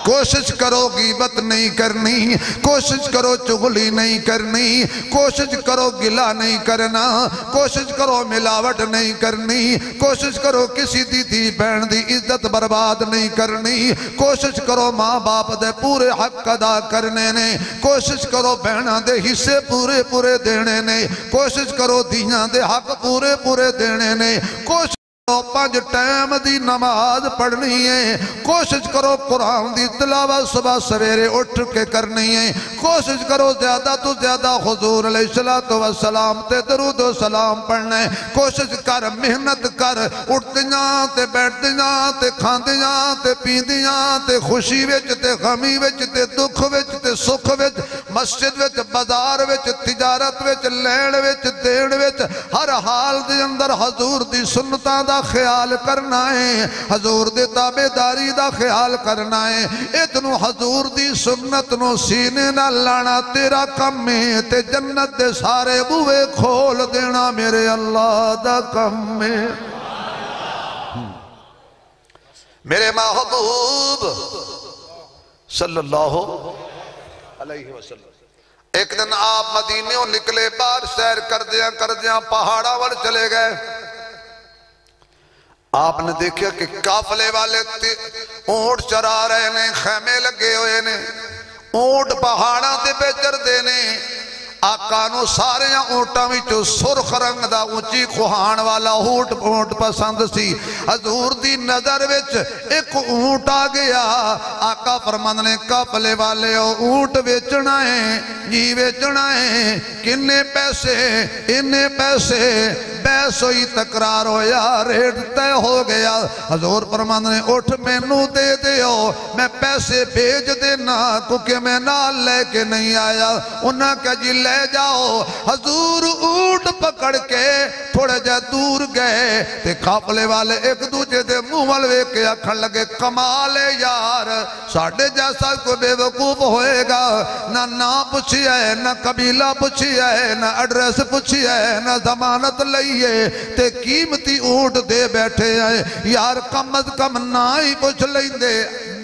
کوشش کرو غیبت نہیں کرنی کوشش کرو چغلی نہیں کرنی کوشش کرو گلہ نہیں کرنا کوشش کرو ملاوٹ نہیں کرنی کوشش کرو کسی دی بہن دی عزت برباد نہیں کرنی کوشش کرو ماں باپ دے پورے حق ادا کرنے نے کوشش کرو بہناں دے حصے پورے پورے دینے نے کوشش کرو دیاں دے حق پورے پورے دینے نے کوشش 5 ٹائم دی نماز پڑھنی ہے کوشش کرو قرآن دی تلاوت صبح سویرے اٹھ کے کرنی ہے کوشش کرو زیادہ تو زیادہ حضور علیہ السلام تے درود و سلام پڑھنا ہے کوشش کر محنت کر اٹھدیاں تے بیٹھدیاں تے کھاندیاں تے پیندیاں تے خوشی وچ تے غمی وچ تے دکھ وچ تے سکھ وچ مسجد وچ بازار وچ تجارت وچ لین وچ دین وچ ہر حال دے اندر حضور دی سنتاں دا خیال کرنا ہے حضور دے تابعداری دا خیال کرنا ہے اتنو حضور دی سنت نو سینے نہ لانا تیرا کم ہے تے جنت دے سارے بوئے کھول دینا میرے اللہ دا کم ہے میرے محبوب صلی اللہ علیہ وسلم ایک دن آپ مدینیوں نکلے باہر سیر کر دیاں پہاڑا وڑ چلے گئے آپ نے دیکھا کہ کافلے والے اونٹ چرا رہے نے خیمے لگے ہوئے نے اونٹ پہاڑاں تے پہ چر دینے
آقا نو سارے اونٹاں وچوں سرخ رنگ دا اونچی خوہان والا اونٹ پسند سی حضور دی نظر وچ ایک اونٹ آ گیا آقا فرماندے نے قافلے والے اونٹ بیچنا ہے جی بیچنا ہے کنے پیسے انے پیسے بحث ہوئی تکرار ہویا ریٹ طے ہو گیا حضور فرماندے نے اٹھ مینوں دے دیو میں پیسے بھیج دینا کیونکہ میں نال لے کے نہیں آیا انہاں کہا جی لے جاؤ حضور اونٹ پکڑ کے تھوڑے جا دور گئے تے قافلے والے ایک دوجے دے منہ ول ویکھ کے آکھن لگے کمال ہے یار ساڈے جیسا کوئی بے وقوف ہوئے گا نہ نام پوچھیا ہے نہ قبیلہ پوچھیا ہے نہ ایڈریس پوچھیا ہے نہ ضمانت لئیے تے قیمتی اونٹ دے بیٹھے ہیں یار کم از کم نہ ہی پوچھ لیندے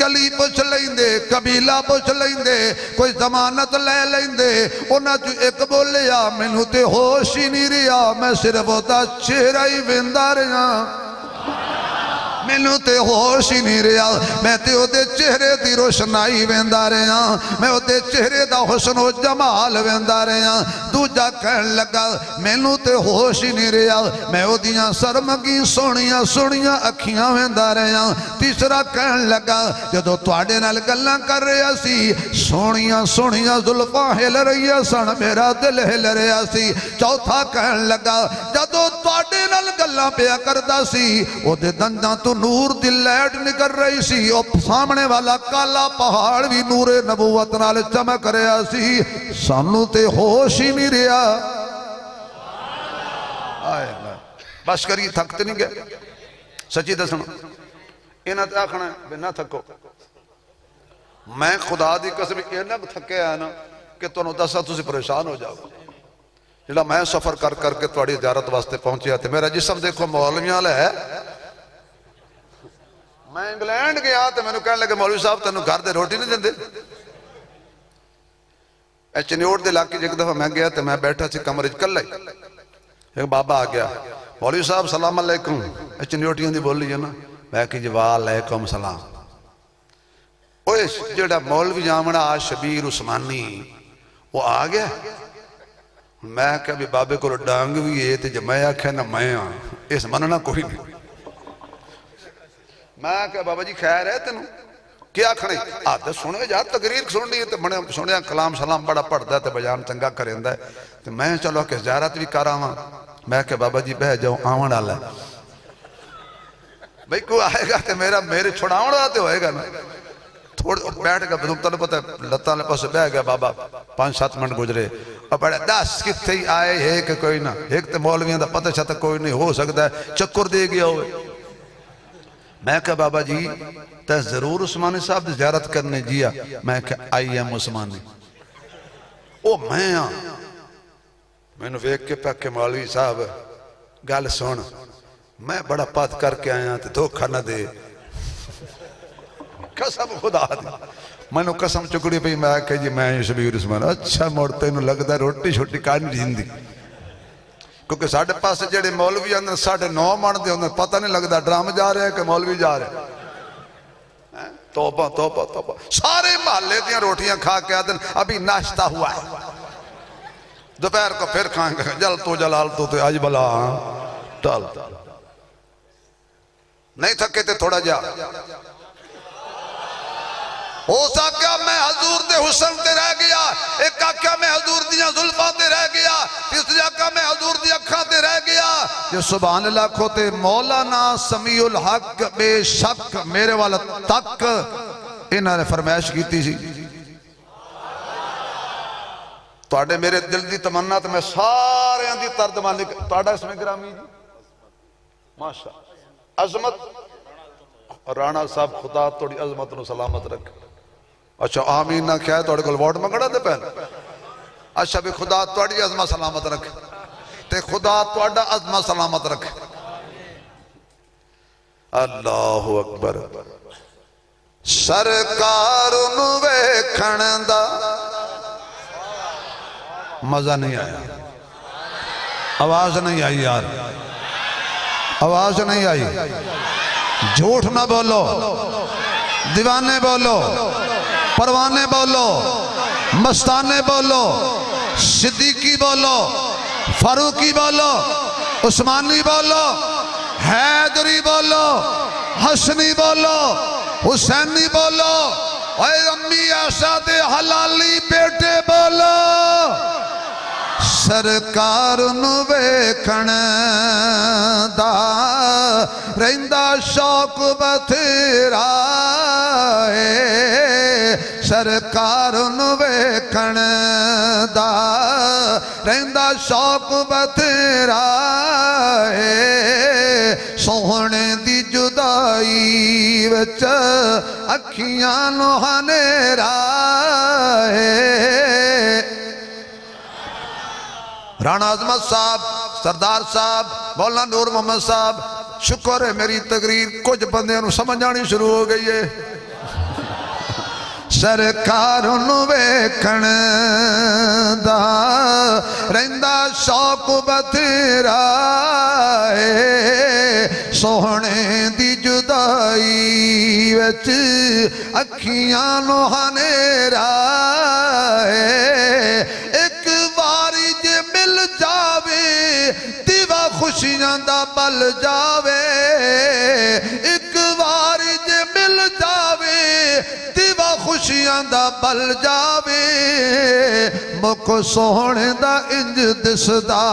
گلی پوچھ لیندے قبیلہ پوچھ لیندے کوئی ضمانت لے لیندے انہاں جو ایک بولیا مینوں تے ہوش ہی نہیں رہا میں صرف ہوتا چہرہ ہی ویندا رہا مینوں تے ہوش ہی نہیں رہا میں تے اودے چہرے دی روشنائی ویندا رہا میں اودے چہرے دا حسن و جمال ویندا رہا دوجا کہن لگا مینوں تے ہوش ہی نہیں رہا میں اودیاں سرمگی سونیاں سونیاں اکھیاں ویندا رہا تیسرا کہن لگا جدوں تواڈے نال گلاں کر رہا سی سونیاں سونیاں زلفاں ہل رہیا سن میرا دل ہل رہا سی چوتھا کہن لگا جدوں تواڈے نال گلاں پیا کردا سی اودے دنداں تو نور دی لائٹ نکل رہی سی اور سامنے والا کالا پہاڑ بھی نور نبوت نال چمک رہا سی سانوں تے ہوش ہی نہیں رہا بس کری تھکتے نہیں گئے سچی دسنا انہاں تے آکھنا ہے نہ تھکو میں خدا دی قسم انہاں تھکے آیا نا کہ تانوں دسا تسی پریشان ہو جاؤ جڑا میں سفر کر کر کے تواڈی زیارت واسطے پہنچیا تے میرا جسم دیکھو مولویاں والا ہے میں انگلینڈ گیا تو میں نے کہنے لگے مولوی صاحب تینوں گھر دے روٹی نہیں دیندے چنیوٹ دے علاقے ایک دفعہ میں گیا تو میں بیٹھا سی کمرے کلے ایک بابا آ گیا مولوی صاحب سلام علیکم چنیوٹیاں دی بول لی ہے نا میں کہ جی وعلیکم سلام اوہ جڑا مولوی جامنہ آج شبیر عثمانی وہ آ گیا میں کہ ابھی بابے کو ڈانگ بھی ہے تو جب میں آکھے نا میں اس مننا کوئی نہیں میں کہا بابا جی خیر ہے تینوں کیا کھنے آتے سنے جا تقریر سن لی تو سنے کلام سلام بڑا پڑھتا ہے تو بجان چنگا کریندا ہے تو میں چلو کہ زیارت بھی کر آواں میں کہا بابا جی بہ جاؤ آون والا ہے بھئی کوئی آئے گا تو میرے چھڑاؤں آتے ہوئے گا نا تھوڑا بیٹھ گا تنوں پتہ لتاں لے پاس بہ گیا بابا 5-7 منٹ گزرے اور بڑے 10 کتھے ہی آئے ایک کوئی نہ ایک تو مولویاں دا پتہ چھتا کوئی نہیں ہو سکتا ہے چکر دے گیا ہوئے میں کہا بابا جی تے ضرور عثمانی صاحب دی زیارت کرنے جیا میں کہا آئی ایم عثمانی او میں نے ویک کے پاک کے مولوی صاحب گال سن میں بڑا پات کر کے آیا تے دھوکھا نہ دے قسم خدا دی میں نے قسم چکڑی پہ میں کہا جی میں شبیر عثمان اچھا موڑتے انہوں لگتا ہے روٹی چھوٹی کانی جیندی کیونکہ ساڑھے پاس جڑے مولوی اندر 9:30 من دے اندر پتہ نہیں لگتا ڈرام جا رہے ہیں کہ مولوی جا رہے ہیں توبہ توبہ توبہ سارے محلے دیاں روٹیاں کھا کے آدھن ابھی ناشتہ ہوا ہے دوپہر کو پھر کھائیں گے جل تو جلال تو آج بلا ٹال نہیں تھکے تھے تھوڑا جا ہو سکیا میں حضور دے حسن تے رہ گیا ایک آکیا میں حضور دیاں ظلفاں تے رہ گیا تیسری آکیا میں حضور دی اکھاں تے رہ گیا جو سبحان اللہ کھوتے مولانا سمیع الحق بے شک میرے والا تک انہوں نے فرمائش کی تھی توڑے میرے دل دی تمنا تو میں سارے اندھی تردمانی توڑا اس میں گرامی جی ماشاء عظمت رانا صاحب خدا توڑی عظمت نو سلامت رکھ اچھا آمین نہ کیا ہے توڑے کل وارڈ منگڑا دے پہلے اچھا بھی خدا توڑی عظمت سلامت رکھ تے خدا توڑا عظمت سلامت رکھ اللہ اکبر سرکار نوے کھندا مزہ نہیں آیا آواز نہیں آئی یار آواز نہیں آئی جھوٹ نہ بولو دیوانے بولو پروانے بولو مستانے بولو، صدیقی بولو، فاروقی بولو، عثمانی بولو، حیدری بولو، حسنی بولو، حسینی بولو، اے امی ایسا دے حلالی بیٹے بولو۔ سرکار نو ویکھن دا رہندا شوق بتھیرا ہے، سرکار نو ویکھن دا رہندا شوق بتھیرا ہے، سوہنے دی جدائی وچ اکھیاں نو ہنیرا ہے۔ رانا عظمت صاحب، سردار صاحب، مولانا نور محمد صاحب، شکر ہے میری تقریر کچھ بندے نو سمجھ آنی شروع ہو گئی ہے۔ سرکار نو ویکھن دا رہندا شوق بتھیرا ہے، سوہنے دی جدائی وچ اکھیاں نو ہنیرا ہے، ایک واری جے مل جاوے دیوا خوشیاں دا بل جاوے، ایک واری جے مل جاوے دیوا خوشیاں دا بل جاوے، مکھ سوہنے دا انج دسدا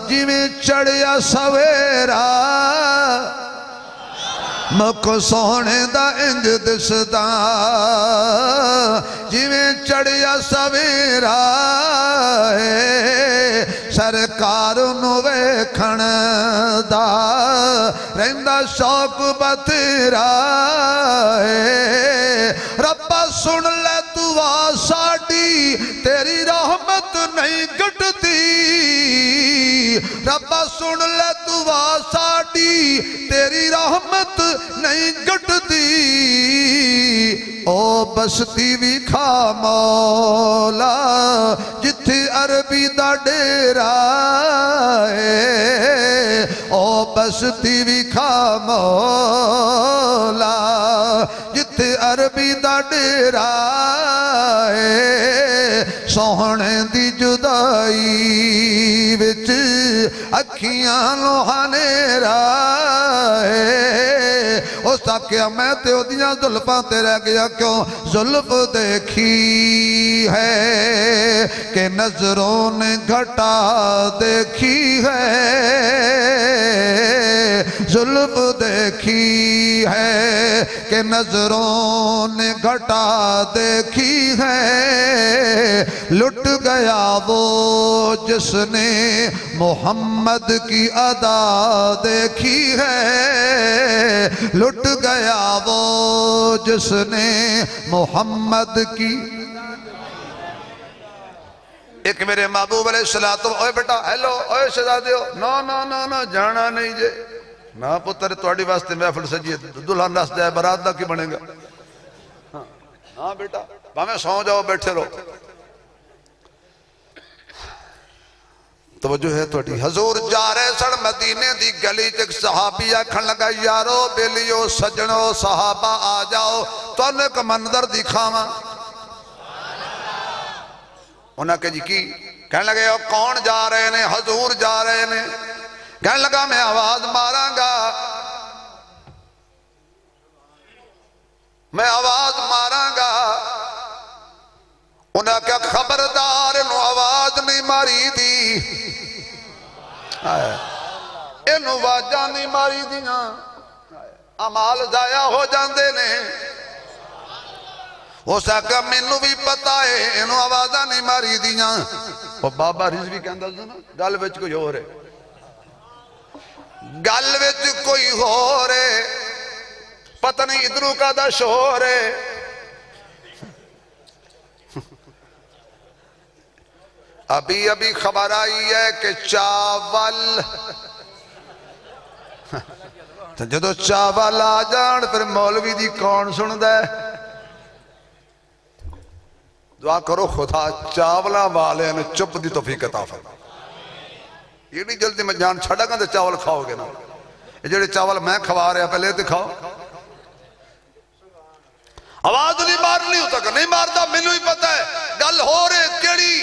جویں چڑھیا سویرا، مکھ سوہنے دا انج دسدا جویں چڑھیا سویرا ہے، سرکار نو ویکھن دا رہندا شوق بتھیرا ہے، ربا سن لے دعا ساڈی تیری رحمت نہیں گھٹدی، ربا سن لے دعا ساڈی تیری رحمت نہیں گھٹدی، او بستی بھی کھا مولا جتھے عربی دا ڈیرا ہے، او بستی بھی کھا مولا جتھے عربی دا ڈیرا ہے، سوہنے دی جدائی وچ اکھیاں نو ہنیرا ہے، اس تاکہ میں تے دیاں زلفاں تے رہ گیا کیوں، زلف دیکھی ہے کہ نظروں نے گھٹا دیکھی ہے، زلف دیکھی ہے کہ نظروں نے گھٹا دیکھی ہے، لٹ گیا وہ جس نے محمد کی ادا دیکھی ہے، لٹ گیا وہ جس نے محمد کی۔ ایک میرے محبوب علیہ السلام، اوے بیٹا ہیلو، اوے شہزادے ہو، نا جانا نہیں جے، نا پتر تواڈی واسطے محفل سجی دلہن نس جائے برات دا کی بنے گا، ہاں بیٹا بھاویں سو جاؤ بیٹھے رہو۔ توجہ ہے تواڈی، حضور جا رہے سن مدینے دی گلی چ، صحابی آکھن لگا یارو بیلیو سجنو صحابہ آ جاؤ تانوں ایک منظر دکھاواں، انہاں کہ جی کی؟ کہنے لگے کون جا رہے نے؟ حضور جا رہے نے۔ کہنے لگا میں آواز ماراں گا، میں آواز ماراں گا، انہاں کہ خبردار انہوں آواز نہیں ماری دی، انہوں واجہ نہیں ماری دیاں، عمال ضائع ہو جاندے نے، ہو سکا مینوں بھی پتا ہے انہوں آوازہ نہیں ماری دیاں۔ وہ بابا رضوی کہندہ سنا گل وچ کوئی ہو رہے، گل وچ کوئی ہو رہے، پتہ نہیں ادھروں کا دا شور ہے۔ ابھی خبر آئی ہے کہ چاول، جدو چاول آ جان پھر مولوی دی کون سندہ ہے؟ دعا کرو خدا چاولا والے نے چپ دی توفیق عطا فرمائے۔ یہ نہیں جلدی میں جان چھڑا گا تو چاول کھاؤ گے نا، یہ جڑے چاول میں کھوا رہے ہیں پہلے تو کھاؤ۔ آواز نہیں مارنی ہوتا کہ نہیں مارتا مینوں ہی پتہ ہے گل ہو رہے کیڑی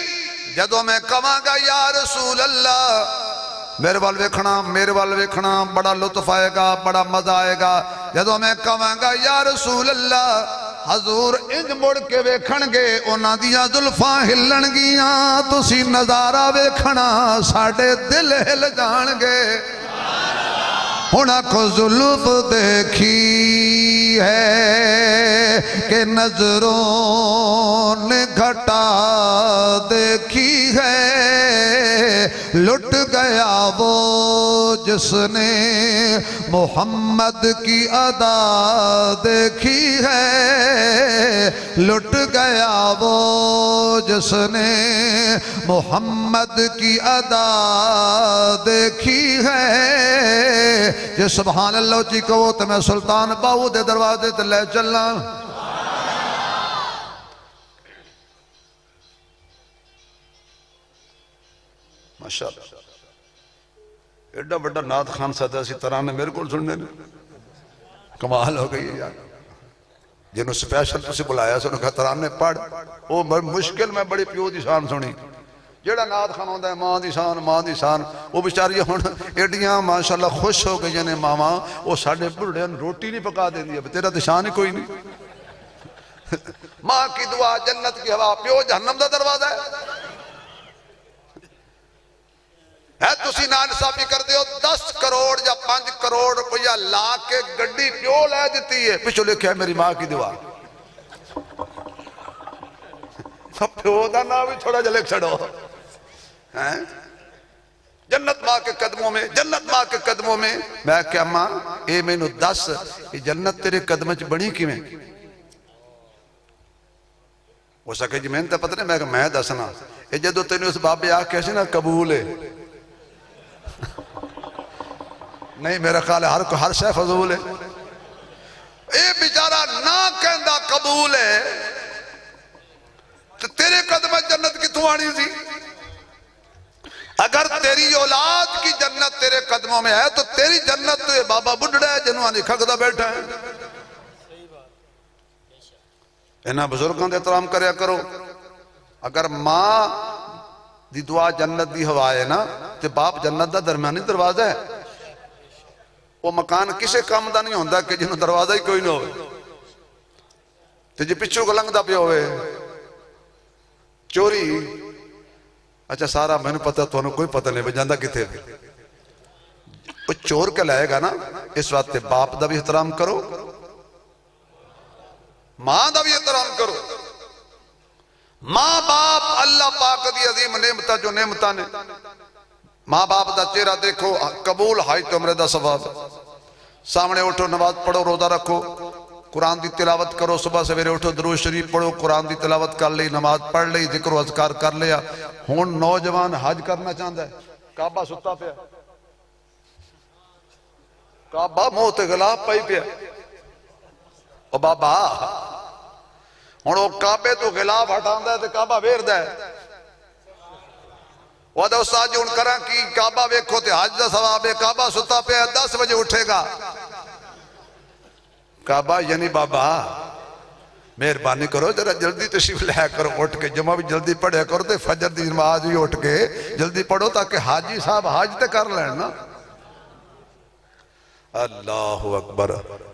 جدو میں کہاں گا یا رسول اللہ میرے وال ویکھنا بڑا لطف آئے گا بڑا مزہ آئے گا جدو میں کہاں گا یا رسول اللہ حضور انج مڑ کے ویکھن گے انہاں دیاں زلفاں ہلن گیاں تسی نظارہ ویکھنا ساڑے دل ہل جان گے انہاں کو زلف دیکھی ہے کہ نظروں نے گھٹا دیکھی ہے لٹ گیا وہ جس نے محمد کی ادا دیکھی ہے لٹ گیا وہ جس نے محمد کی ادا دیکھی ہے جی سبحان اللہ جی کہو تو میں سلطان باہو دے دروازے تے لے چلنا ماشاءاللہ ایڈا بڑا نعت خان صاحب اسی ترانے میرے کو سننے نے کمال ہو گئی ہے یار جنہوں سپیشل تسی بلایا سے انہوں کہا ترانے پڑھ وہ مشکل میں بڑی پیو دی شان سنی جیڑا نعت خان ہوندہ ہے ماں دی شان وہ بیچاری ہون ایڈیاں ماشاءاللہ خوش ہو گئی جنہیں ماما وہ ساڑھے بڑھے روٹی نہیں پکا دیں دیا تیرا تو شان ہی کوئی نہیں ماں کی دعا جنت کی ہوا پیو جہنم دا دروازہ ہے تسی نانصافی کر دیو 10 کروڑ یا 5 کروڑ روپیہ لا کے گڈی پیو لے دیتی ہے پچھو لکھے ہے میری ماں کی دعا پیو دا نا بھی تھوڑا جلے چھڑو جنت ماں کے قدموں میں میں کیا ماں اے میں نو 10 یہ جنت تیرے قدموں چ بڑی کی میں وہ سکے جی میں نے پتہ نہیں میں کہا میں دسنا اے جدو تینو اس بابے آ کیسے نا قبول ہے نہیں میرا خیال ہے ہر شے فضول ہے اے بیچارہ نہ کہندہ قبول ہے تو تیرے قدم جنت کی تو آنی تھی اگر تیری اولاد کی جنت تیرے قدموں میں ہے تو تیری جنت تو یہ بابا بڑھڑا ہے جنہوں آنی کھگدہ بیٹھا ہے انہاں بزرگاں دے احترام کریا کرو اگر ماں دی دعا جنت دی ہوا ہے نا تو باپ جنت دا درمیانی دروازہ ہے وہ مکان کسے کام دا نہیں ہوندہ کہ جنہوں دروازہ ہی کوئی نہ ہوئے تو جی پچھو کو لنگ دا پہ ہوئے چوری اچھا سارا میں نے پتہ تو انہوں کوئی پتہ نہیں بجاندہ کتے بھی وہ چور کے لائے گا نا اس وقت باپ دا بھی احترام کرو ماں دا بھی احترام کرو ماں باپ اللہ پاک دی عظیم نعمتہ جو نعمتہ نے ماں باپ دا چہرہ دیکھو قبول ہائی تو عمرے دا ثواب سامنے اٹھو نماز پڑھو روزہ رکھو قرآن دی تلاوت کرو صبح سویرے اٹھو درود شریف پڑھو قرآن دی تلاوت کر لی نماز پڑھ لی ذکر و اذکار کر لیا ہون نوجوان حج کرنا چاہتا ہے کعبہ ستا پیا کعبہ موت غلاف پائی پیا او بابا ہون وہ کعبے تو غلاف ہٹاندہ ہے تو کعبہ ویر دا ہے وہ دا استاد جو ان کرا کی کعبہ ویکھو تے حج دا ثواب ہے کعبہ ستا پیا 10 بجے اٹھے گا کعبہ یعنی بابا مہربانی کرو ذرا جلدی تشریف لے کرو اٹھ کے جمعہ بھی جلدی پڑھے کرو تے فجر دی نماز بھی اٹھ کے جلدی پڑھو تاکہ حاجی صاحب حج تے کر لینا اللہ اکبر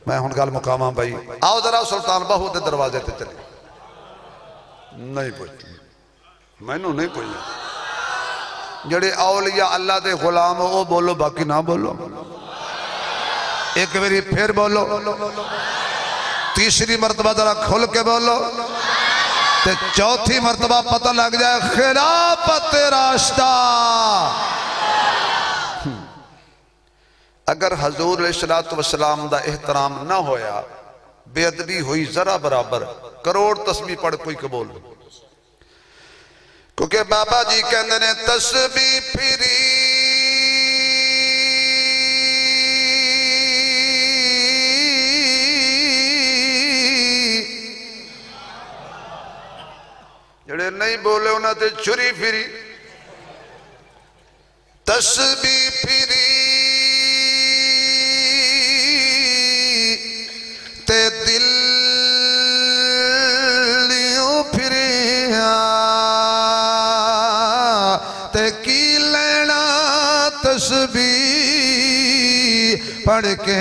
میں ہن گل مقامہ بھائی آؤ ذرا سلطان باہو دے دروازے تے چلے نہیں پوچھتی میں نو نہیں پوچھتی جڑے اولیاء اللہ دے غلام ہو بولو باقی نہ بولو ایک میری پھر بولو تیسری مرتبہ ذرا کھل کے بولو تے چوتھی مرتبہ پتہ لگ جائے خلافت راستہ اگر حضور علیہ السلام دا احترام نہ ہویا بے ادبی ہوئی ذرا برابر کروڑ تسبیح پڑھ کوئی قبول کیونکہ بابا جی کہندے نے تسبیح پھری جڑے نہیں بولے انہاں تے چھری پھری تسبیح پھری تے دل تسبیح پڑھ کے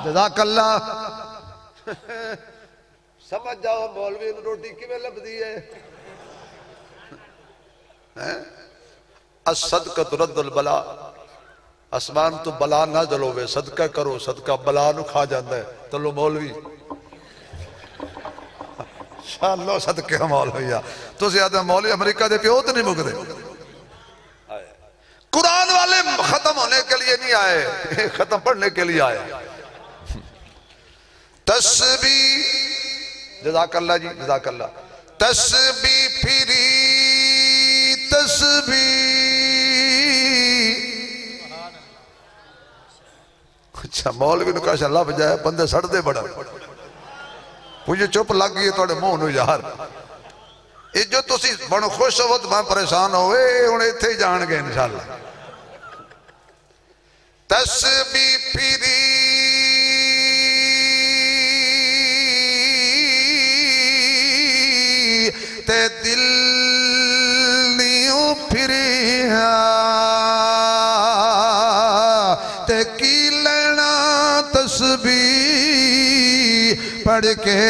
جزاک اللہ سمجھ جاؤ مولوی روٹی کیویں لبدی ہے
الصدقۃ رد البلا اسمان تو بلا نہ جلوے صدقہ کرو صدقہ بلا نو کھا جاندہ ہے تلو مولوی شاءاللہ صدقہ مولوی تو زیادہ مولوی امریکہ دے پیو تو نہیں مکدے قرآن والے ختم ہونے کے لیے نہیں آئے ختم پڑھنے کے لیے آئے تسبیح جزاک اللہ جی جزاک اللہ تسبیح پھری تسبیح اچھا مولوی نے کہا اللہ بجائے بندے سڑ دے بڑا مجھے چپ لگ گئی توڑے منہ نو یار یہ جو تسی بڑا خوش ہو تو میں پریشان ہوئے انہیں تھے جان گئے انشاءاللہ تسبیح پھری تے دل نیوں پھریا تے کی لینا تسبیح پڑھ کے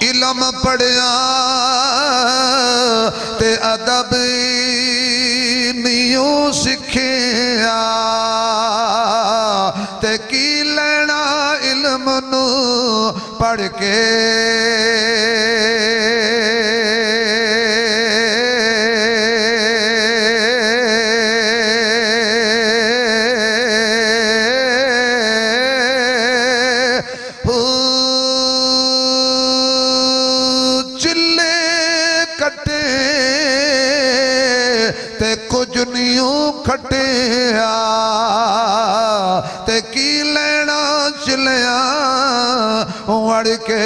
علم پڑھیا تے ادب نیوں سکھیا تے کی لینا علم نو پڑھ کے تے کچھ نیوں کھٹیا تے کی لینا چلیا وڑ کے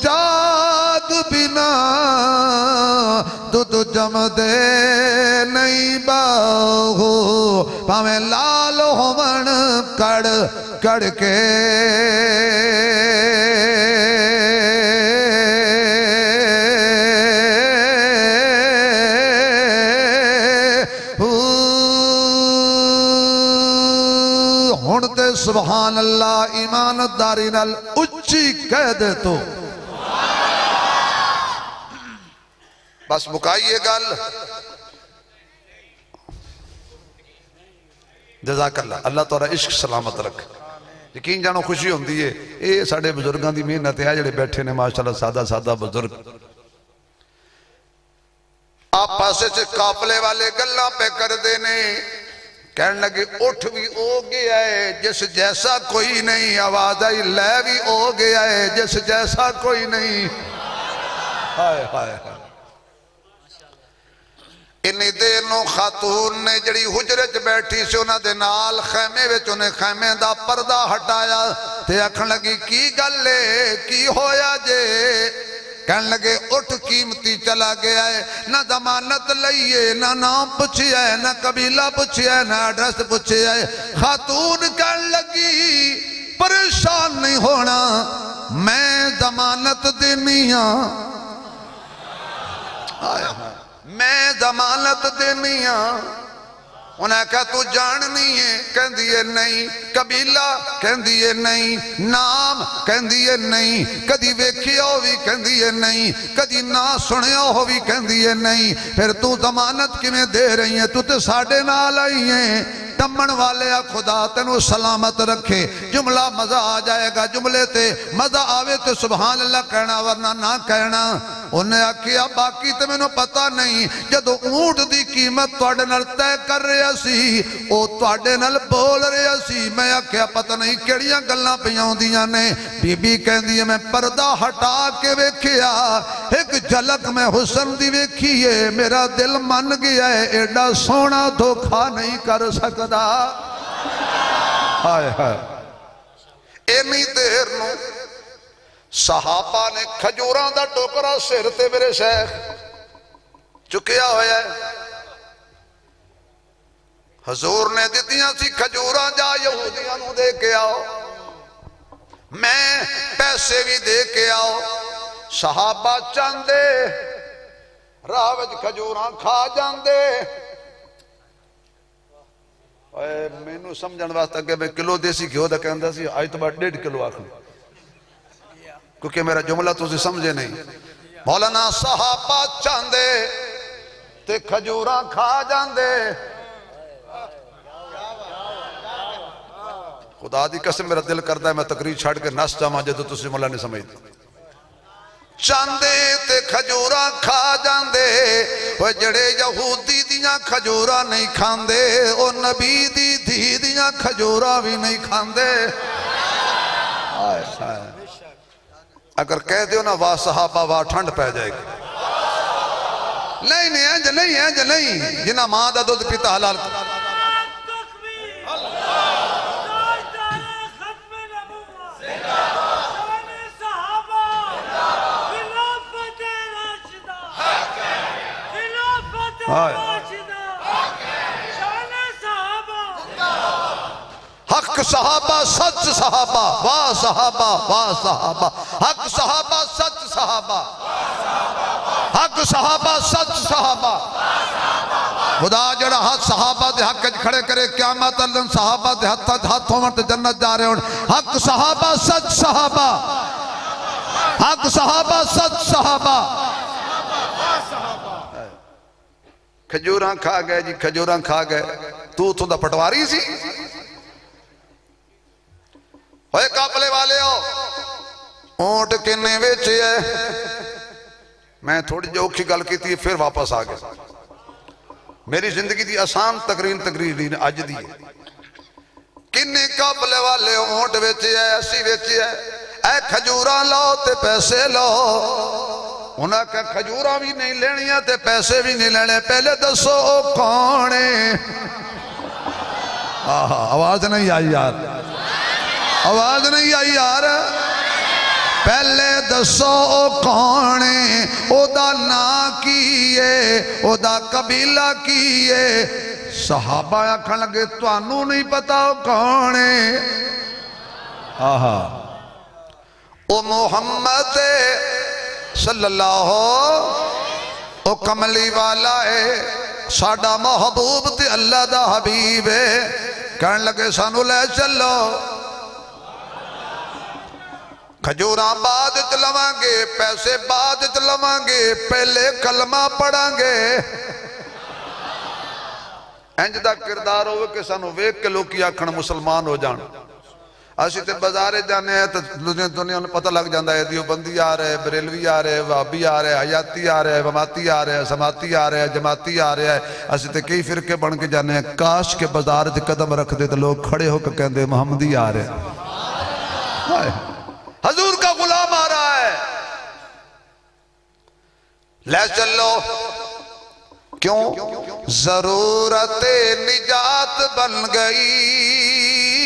جاگ بنا دودھ جم دے نہیں باہو پاویں لال ہومن کڑ کڑ کے ہن تے سبحان اللہ ایمانداری نال اچھی کہہ دے تو بس مکائیے گل جزاک اللہ اللہ تورا عشق سلامت رکھ یقین جانو خوشی ہوندی ہے اے ساڑھے بزرگاں دی محنت ہے جڑے بیٹھے نے ماشاءاللہ سادہ سادہ بزرگ آپ پاسے سے قافلے والے گلاں پہ کر دینے کہنے لگے اٹھ بھی ہو گیا ہے جس جیسا کوئی نہیں آواز آئی لے بھی ہو گیا ہے جس جیسا کوئی نہیں ہائے ہائے ہائے انہی دیر نو خاتون نے جڑی حجرت بیٹھی سے انہاں دے نال خیمے وچ انہیں خیمے دا پردہ ہٹایا تے اکھن لگی کی گلے کی ہویا جے کہنے لگے اٹھ قیمتی چلا گیا ہے نہ ضمانت لئیے نہ نام پوچھیا ہے نہ قبیلہ پوچھیا ہے نہ ایڈریس پوچھیا ہے خاتون کہنے لگی پریشان نہیں ہونا میں ضمانت دینیاں
میں ضمانت دینی ہاں انہیں کہا تو جاننی ہے کہن دیئے نہیں قبیلہ کہن دیئے نہیں نام کہن دیئے نہیں کدی ویکھیا ہوئی کہن دیئے نہیں کدی نہ سنیا ہوئی کہن دیئے نہیں پھر تو ضمانت کی میں دے رہی ہیں تو تے ساڑھے نال آئی ہیں تمن والے خدا تینو سلامت رکھے جملہ مزہ آ جائے گا جملے تے مزہ آوے تے سبحان اللہ کہنا ورنہ نہ کہنا انہیں آکھیا باقی تے میں نو پتا نہیں جدو اونٹ دی قیمت توڑے نل طے کر رہے سی او توڑے نل بول رہے سی میں آکھیا پتا نہیں کیڑیاں گلاں پیاں دیاں نے بی بی کہن دی میں پردہ ہٹا کے ویکھیا ایک جھلک میں حسن دی ویکھیے میرا دل من گیا ہے ایڈا سونا دھوکھا نہیں کر سکتا ہائے ہائے اینی دیر نو صحابہ نے کھجوراں دا ٹوکرا سر تے میرے شیخ چکیا ہویا ہے حضور نے دیتیاں سی کھجوراں جا یہودیاں نو دے کے آؤ میں پیسے بھی دے کے آؤ صحابہ چاندے راوج کھجوراں کھا جاندے میں نو سمجھن واسطہ کہ میں کلو دیسی گھیو دا کہندہ سی آئی تو بات 1.5 کلو آکھوں کیونکہ میرا جملہ تو سمجھے نہیں مولانا صحابہ چاندے تے کھجوراں کھا جاندے خدا دی قسم میرا دل کرتا ہے میں تقریر چھاڑ کے نس جاواں جے تو تسی مولا نہیں سمجھتے چاندے تے کھجوراں کھا جاندے وہ جڑے یہودی دیاں کھجوراں نہیں کھاندے او نبی دی دھی دیاں کھجوراں بھی نہیں کھاندے اگر کہہ دیو نا واہ صحابہ واہ ٹھنڈ پہ جائے گی نہیں انج نہیں جنہ ماں دا دودھ پیتا حلال حق صحابہ سچ صحابہ واہ صحابہ واہ صحابہ حق صحابہ سچ صحابہ حق صحابہ سچ صحابہ خدا جڑا ہاتھ صحابہ دے حق کھڑے کرے قیامت اللہ صحابہ دے ہاتھ ہومن جنت جا رہے ہوں حق صحابہ سچ صحابہ حق صحابہ سچ صحابہ کھجوراں کھا گئے جی کھجوراں کھا گئے تو دا پٹواری سی ہوئے قافلے والے ہو اونٹ کنے ویچے ہے میں تھوڑی جو اوکھی گل کی تھی پھر واپس آ گئے میری زندگی دی آسان تقریر آج دی کنے قافلے والے اونٹ ویچے ہے ایسی ویچے ہے اے کھجوراں لاؤ تے پیسے لاؤ انہاں کہ کھجوراں بھی نہیں لینیاں تے پیسے بھی نہیں لینے پہلے دسو کونے آواز نہیں آئی یار آواز نہیں آئی یار پہلے دسو کونے او دا نا کیے او دا قبیلہ کیے صحابہ آکھن لگے توانوں نہیں پتا کونے او محمد صلی اللہ او کملی والا ہے ساڑا محبوب تے اللہ دا حبیب ہے کہنے لگے سانو لے چلو کھجوراں بعد چلواں گے پیسے بعد چلواں گے پہلے کلمہ پڑھاں گے انج دا کردار ہوئے کہ سانو ویک کے لوگ کی آکھن مسلمان ہو جان اسی تے بازارے جانے ہیں تو دنیا نے پتہ لگ جاندہ ہے دیوبندی آ رہے بریلوی آ رہے وابی آ رہے حیاتی آ رہے وماتی آ رہے سماتی آ رہے جماعتی آ رہے اسی تے کئی فرقے بن کے جانے ہیں کاش کے بازار جے قدم رکھ دے تو لوگ کھڑے ہو کے کہندے محمدی آ رہے حضور کا غلام آ رہا ہے لے چلو کیوں ضرورت نجات بن گئی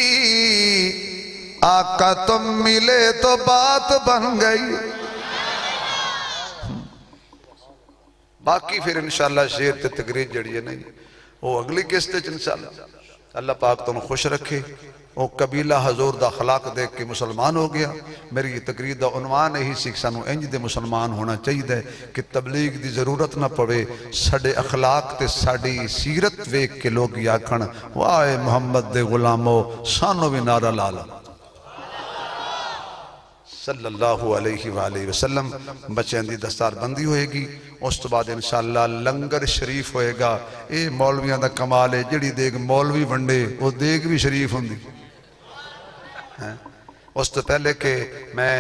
آقا تم ملے تو بات بن گئی باقی پھر انشاءاللہ شیر تے تقریر جڑی ہے نہیں وہ اگلی قسط انشاءاللہ
اللہ پاک تنہوں خوش رکھے وہ قبیلہ حضور دا خلاق دیکھ کے مسلمان ہو گیا میری تقریر دا عنوان ہی سکھ سانو انج دے مسلمان ہونا چاہیے کہ تبلیغ دی ضرورت نہ پڑے ساڈے اخلاق تے ساڈی سیرت ویکھ کے لوگ آکھن واہ محمد دے غلامو سانو بھی نعرہ لالا صلی اللہ علیہ وآلہ وسلم بچین دی دستار بندی ہوئے گی اس تو بعد انشاءاللہ لنگر شریف ہوئے گا اے مولویاں دا کمال ہے جڑی دیکھ مولوی ونڈے وہ دیکھ بھی شریف ہوں دی اس تو پہلے کہ میں